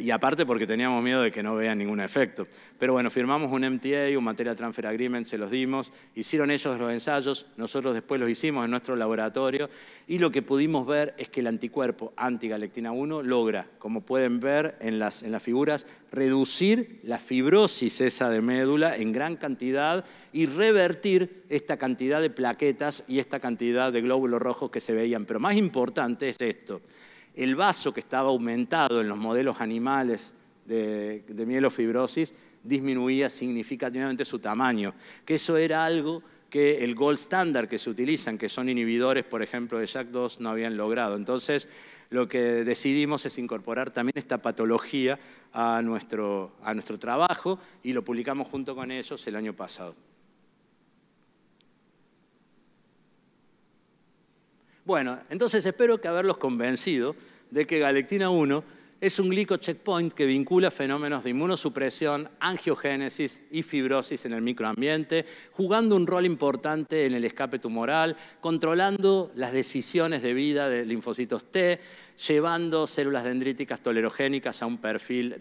Y aparte porque teníamos miedo de que no vean ningún efecto. Pero bueno, firmamos un MTA, un Material Transfer Agreement, se los dimos, hicieron ellos los ensayos, nosotros después los hicimos en nuestro laboratorio y lo que pudimos ver es que el anticuerpo antigalectina 1 logra, como pueden ver en las figuras, reducir la fibrosis esa de médula en gran cantidad y revertir esta cantidad de plaquetas y esta cantidad de glóbulos rojos que se veían. Pero más importante es esto. El vaso que estaba aumentado en los modelos animales de mielofibrosis disminuía significativamente su tamaño, que eso era algo que el gold standard que se utilizan, que son inhibidores, por ejemplo, de JAK2, no habían logrado. Entonces, lo que decidimos es incorporar también esta patología a nuestro trabajo y lo publicamos junto con ellos el año pasado. Bueno, entonces espero que haberlos convencido de que Galectina 1 es un glicocheckpoint que vincula fenómenos de inmunosupresión, angiogénesis y fibrosis en el microambiente, jugando un rol importante en el escape tumoral, controlando las decisiones de vida de linfocitos T, llevando células dendríticas tolerogénicas a un perfil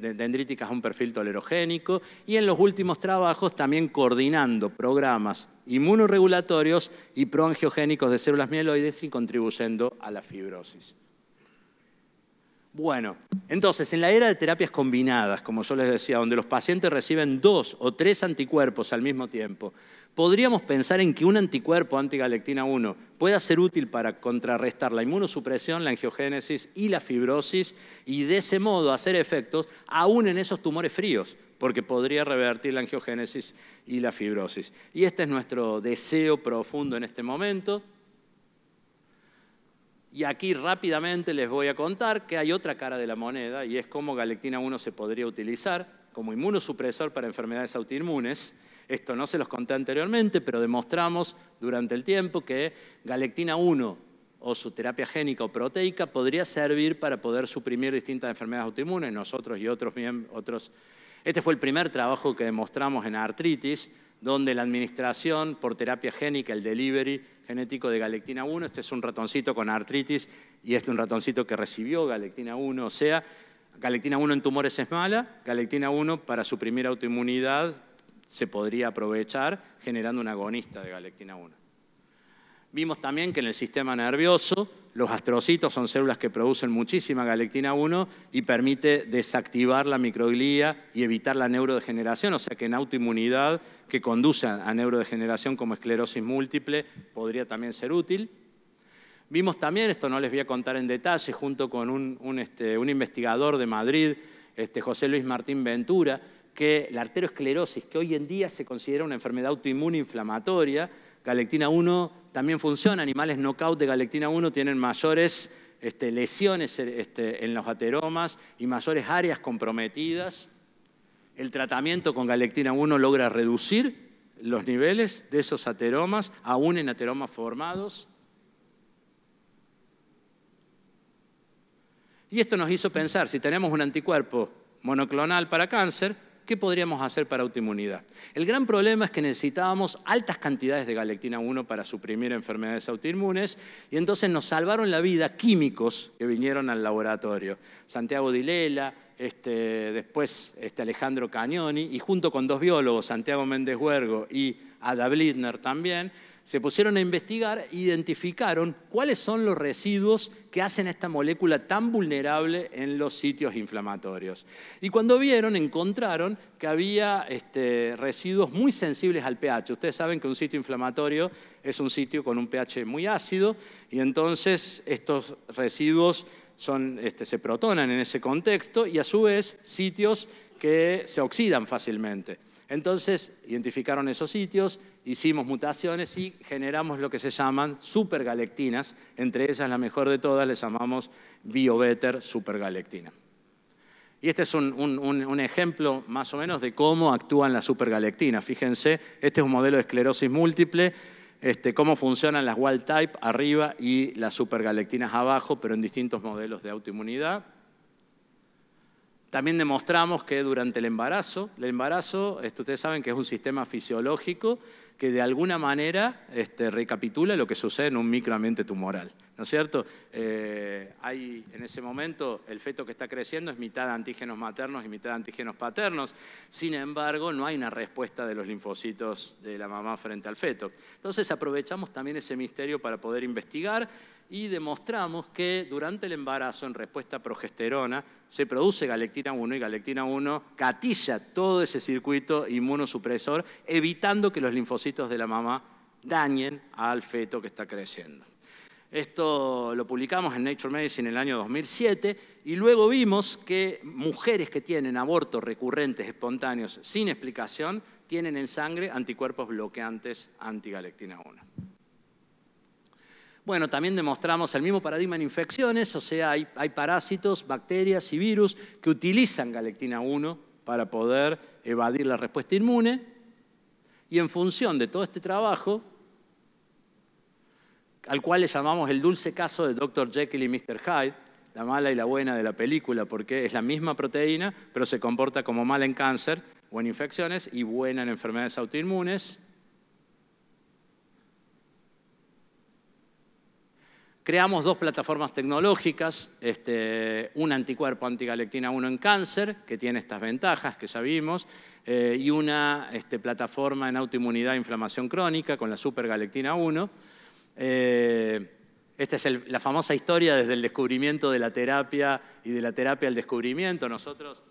tolerogénico y en los últimos trabajos también coordinando programas inmunoregulatorios y proangiogénicos de células mieloides y contribuyendo a la fibrosis. Bueno, entonces en la era de terapias combinadas, como yo les decía, donde los pacientes reciben 2 o 3 anticuerpos al mismo tiempo, ¿podríamos pensar en que un anticuerpo antigalectina 1 pueda ser útil para contrarrestar la inmunosupresión, la angiogénesis y la fibrosis y de ese modo hacer efectos aún en esos tumores fríos? Porque podría revertir la angiogénesis y la fibrosis. Y este es nuestro deseo profundo en este momento. Y aquí rápidamente les voy a contar que hay otra cara de la moneda y es cómo Galectina 1 se podría utilizar como inmunosupresor para enfermedades autoinmunes. Esto no se los conté anteriormente, pero demostramos durante el tiempo que Galectina 1 o su terapia génica o proteica podría servir para poder suprimir distintas enfermedades autoinmunes, nosotros y otros. Este fue el primer trabajo que demostramos en artritis, donde la administración por terapia génica, el delivery genético de Galectina 1, este es un ratoncito con artritis y este es un ratoncito que recibió Galectina 1, o sea, Galectina 1 en tumores es mala, Galectina 1 para suprimir autoinmunidad se podría aprovechar generando un agonista de Galectina 1. Vimos también que en el sistema nervioso los astrocitos son células que producen muchísima Galectina 1 y permite desactivar la microglía y evitar la neurodegeneración, o sea que en autoinmunidad que conduce a neurodegeneración como esclerosis múltiple podría también ser útil. Vimos también, esto no les voy a contar en detalle, junto con un investigador de Madrid, José Luis Martín Ventura, que la arteriosclerosis, que hoy en día se considera una enfermedad autoinmune inflamatoria, Galectina 1 también funciona, animales knockout de Galectina 1 tienen mayores lesiones en los ateromas y mayores áreas comprometidas. El tratamiento con Galectina 1 logra reducir los niveles de esos ateromas, aún en ateromas formados. Y esto nos hizo pensar, si tenemos un anticuerpo monoclonal para cáncer, ¿qué podríamos hacer para autoinmunidad? El gran problema es que necesitábamos altas cantidades de galectina 1 para suprimir enfermedades autoinmunes y entonces nos salvaron la vida químicos que vinieron al laboratorio. Santiago Di Lela, después Alejandro Cagnoni y junto con dos biólogos, Santiago Méndez Huergo y Ada Blidner también, se pusieron a investigar e identificaron cuáles son los residuos que hacen esta molécula tan vulnerable en los sitios inflamatorios. Y cuando vieron, encontraron que había residuos muy sensibles al pH. Ustedes saben que un sitio inflamatorio es un sitio con un pH muy ácido y entonces estos residuos se protonan en ese contexto y a su vez sitios que se oxidan fácilmente. Entonces identificaron esos sitios, hicimos mutaciones y generamos lo que se llaman supergalectinas. Entre ellas, la mejor de todas, les llamamos BioBetter supergalectina. Y este es un ejemplo más o menos de cómo actúan las supergalectinas. Fíjense, este es un modelo de esclerosis múltiple, cómo funcionan las wild type arriba y las supergalectinas abajo, pero en distintos modelos de autoinmunidad. También demostramos que durante el embarazo, ustedes saben que es un sistema fisiológico que de alguna manera recapitula lo que sucede en un microambiente tumoral, ¿no es cierto? Hay en ese momento el feto que está creciendo es mitad de antígenos maternos y mitad de antígenos paternos, sin embargo no hay una respuesta de los linfocitos de la mamá frente al feto. Entonces aprovechamos también ese misterio para poder investigar y demostramos que durante el embarazo, en respuesta a progesterona, se produce galectina 1 y galectina 1 gatilla todo ese circuito inmunosupresor, evitando que los linfocitos de la mamá dañen al feto que está creciendo. Esto lo publicamos en Nature Medicine en el año 2007 y luego vimos que mujeres que tienen abortos recurrentes espontáneos sin explicación tienen en sangre anticuerpos bloqueantes antigalectina 1. Bueno, también demostramos el mismo paradigma en infecciones, o sea, hay parásitos, bacterias y virus que utilizan galectina 1 para poder evadir la respuesta inmune. Y en función de todo este trabajo, al cual le llamamos el dulce caso de Dr. Jekyll y Mr. Hyde, la mala y la buena de la película, porque es la misma proteína, pero se comporta como mala en cáncer o en infecciones y buena en enfermedades autoinmunes. Creamos dos plataformas tecnológicas, un anticuerpo antigalectina 1 en cáncer, que tiene estas ventajas que ya vimos, y una plataforma en autoinmunidad e inflamación crónica con la supergalectina 1. Esta es la famosa historia desde el descubrimiento de la terapia y de la terapia al descubrimiento. Nosotros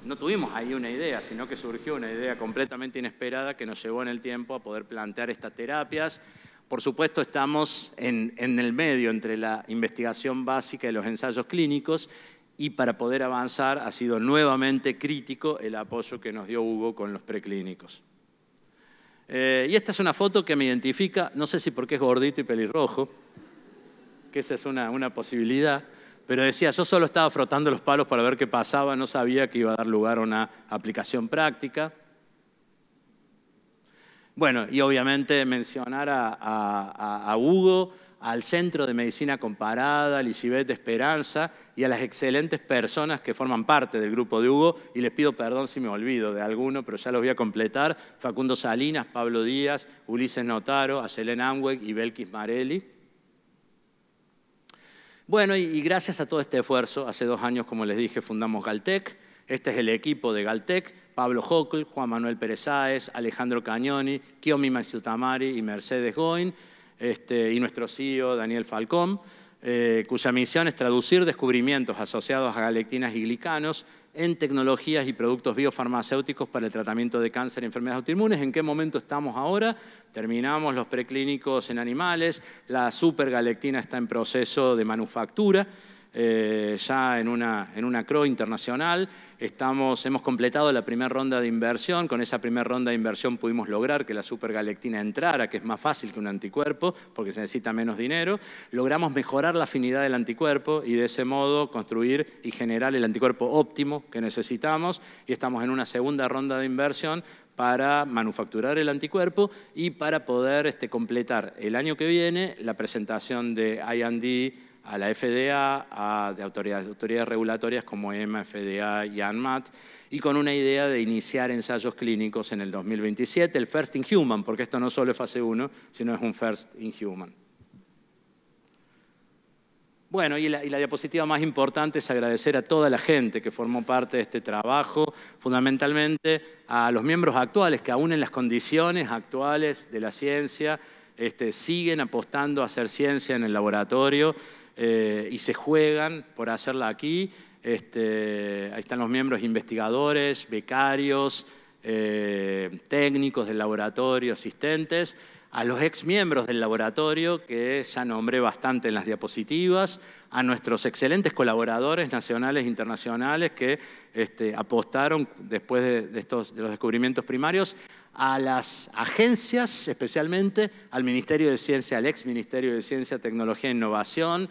no tuvimos ahí una idea, sino que surgió una idea completamente inesperada que nos llevó en el tiempo a poder plantear estas terapias. Por supuesto, estamos en el medio entre la investigación básica y los ensayos clínicos y para poder avanzar ha sido nuevamente crítico el apoyo que nos dio Hugo con los preclínicos. Y esta es una foto que me identifica, no sé si porque es gordito y pelirrojo, que esa es una posibilidad, pero decía, yo solo estaba frotando los palos para ver qué pasaba, no sabía que iba a dar lugar a una aplicación práctica. Bueno, y obviamente mencionar a Hugo, al Centro de Medicina Comparada, a Lisibeth Esperanza y a las excelentes personas que forman parte del grupo de Hugo, y les pido perdón si me olvido de alguno, pero ya los voy a completar: Facundo Salinas, Pablo Díaz, Ulises Notaro, Ayelen Amweg y Belkis Marelli. Bueno, y gracias a todo este esfuerzo, hace 2 años, como les dije, fundamos Galtec. Este es el equipo de Galtec: Pablo Hockl, Juan Manuel Pérez Sáez, Alejandro Cagnoni, Kiyomi Matsutamari y Mercedes Goin, y nuestro CEO Daniel Falcón, cuya misión es traducir descubrimientos asociados a galectinas y glicanos en tecnologías y productos biofarmacéuticos para el tratamiento de cáncer y enfermedades autoinmunes. ¿En qué momento estamos ahora? Terminamos los preclínicos en animales, la supergalectina está en proceso de manufactura, ya en una CRO internacional. Hemos completado la primera ronda de inversión. Con esa primera ronda de inversión pudimos lograr que la supergalectina entrara, que es más fácil que un anticuerpo porque se necesita menos dinero. Logramos mejorar la afinidad del anticuerpo y de ese modo construir y generar el anticuerpo óptimo que necesitamos, y estamos en una segunda ronda de inversión para manufacturar el anticuerpo y para poder completar el año que viene la presentación de IND a la FDA, de autoridades regulatorias como EMA, FDA y ANMAT, y con una idea de iniciar ensayos clínicos en el 2027, el First in Human, porque esto no solo es fase 1, sino es un First in Human. Bueno, y la diapositiva más importante es agradecer a toda la gente que formó parte de este trabajo, fundamentalmente a los miembros actuales, que aún en las condiciones actuales de la ciencia siguen apostando a hacer ciencia en el laboratorio y se juegan por hacerla aquí. Ahí están los miembros investigadores, becarios, técnicos del laboratorio, asistentes, a los exmiembros del laboratorio, que ya nombré bastante en las diapositivas, a nuestros excelentes colaboradores nacionales e internacionales que apostaron después de los descubrimientos primarios, a las agencias, especialmente al Ministerio de Ciencia, al ex Ministerio de Ciencia, Tecnología e Innovación,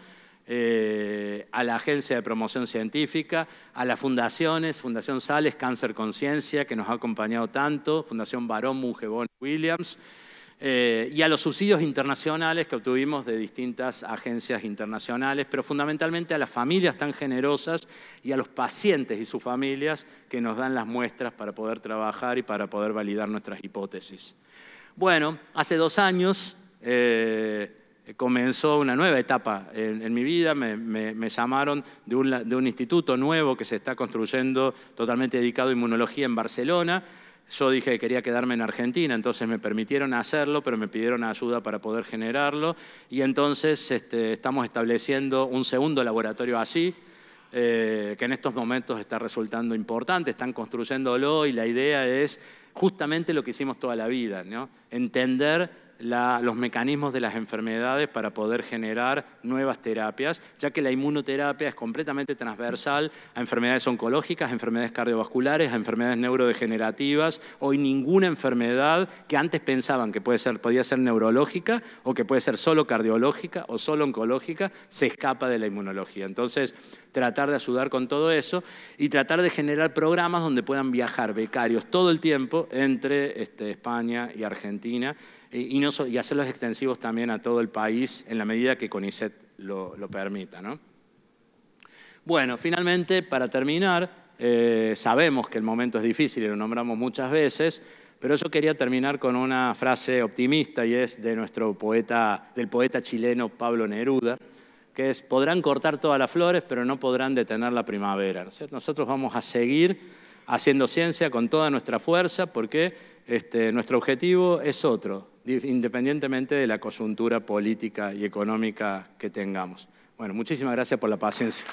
a la Agencia de Promoción Científica, a las fundaciones, Fundación Sales, Cáncer Conciencia, que nos ha acompañado tanto, Fundación Barón, Mugebón, Williams, y a los subsidios internacionales que obtuvimos de distintas agencias internacionales, pero fundamentalmente a las familias tan generosas y a los pacientes y sus familias que nos dan las muestras para poder trabajar y para poder validar nuestras hipótesis. Bueno, hace 2 años comenzó una nueva etapa en mi vida. Me llamaron de un instituto nuevo que se está construyendo totalmente dedicado a inmunología en Barcelona. Yo dije que quería quedarme en Argentina, entonces me permitieron hacerlo, pero me pidieron ayuda para poder generarlo. Y entonces estamos estableciendo un segundo laboratorio allí, que en estos momentos está resultando importante, están construyéndolo y la idea es justamente lo que hicimos toda la vida, ¿no? Entender los mecanismos de las enfermedades para poder generar nuevas terapias, ya que la inmunoterapia es completamente transversal a enfermedades oncológicas, a enfermedades cardiovasculares, a enfermedades neurodegenerativas. Hoy ninguna enfermedad que antes pensaban que podía ser neurológica o que puede ser solo cardiológica o solo oncológica se escapa de la inmunología. Entonces, tratar de ayudar con todo eso y tratar de generar programas donde puedan viajar becarios todo el tiempo entre España y Argentina y hacerlos extensivos también a todo el país en la medida que CONICET lo permita, ¿no? Bueno, finalmente, para terminar, sabemos que el momento es difícil y lo nombramos muchas veces, pero yo quería terminar con una frase optimista y es de del poeta chileno Pablo Neruda, que es: podrán cortar todas las flores, pero no podrán detener la primavera, ¿no es cierto? Nosotros vamos a seguir haciendo ciencia con toda nuestra fuerza porque nuestro objetivo es otro, independientemente de la coyuntura política y económica que tengamos. Bueno, muchísimas gracias por la paciencia.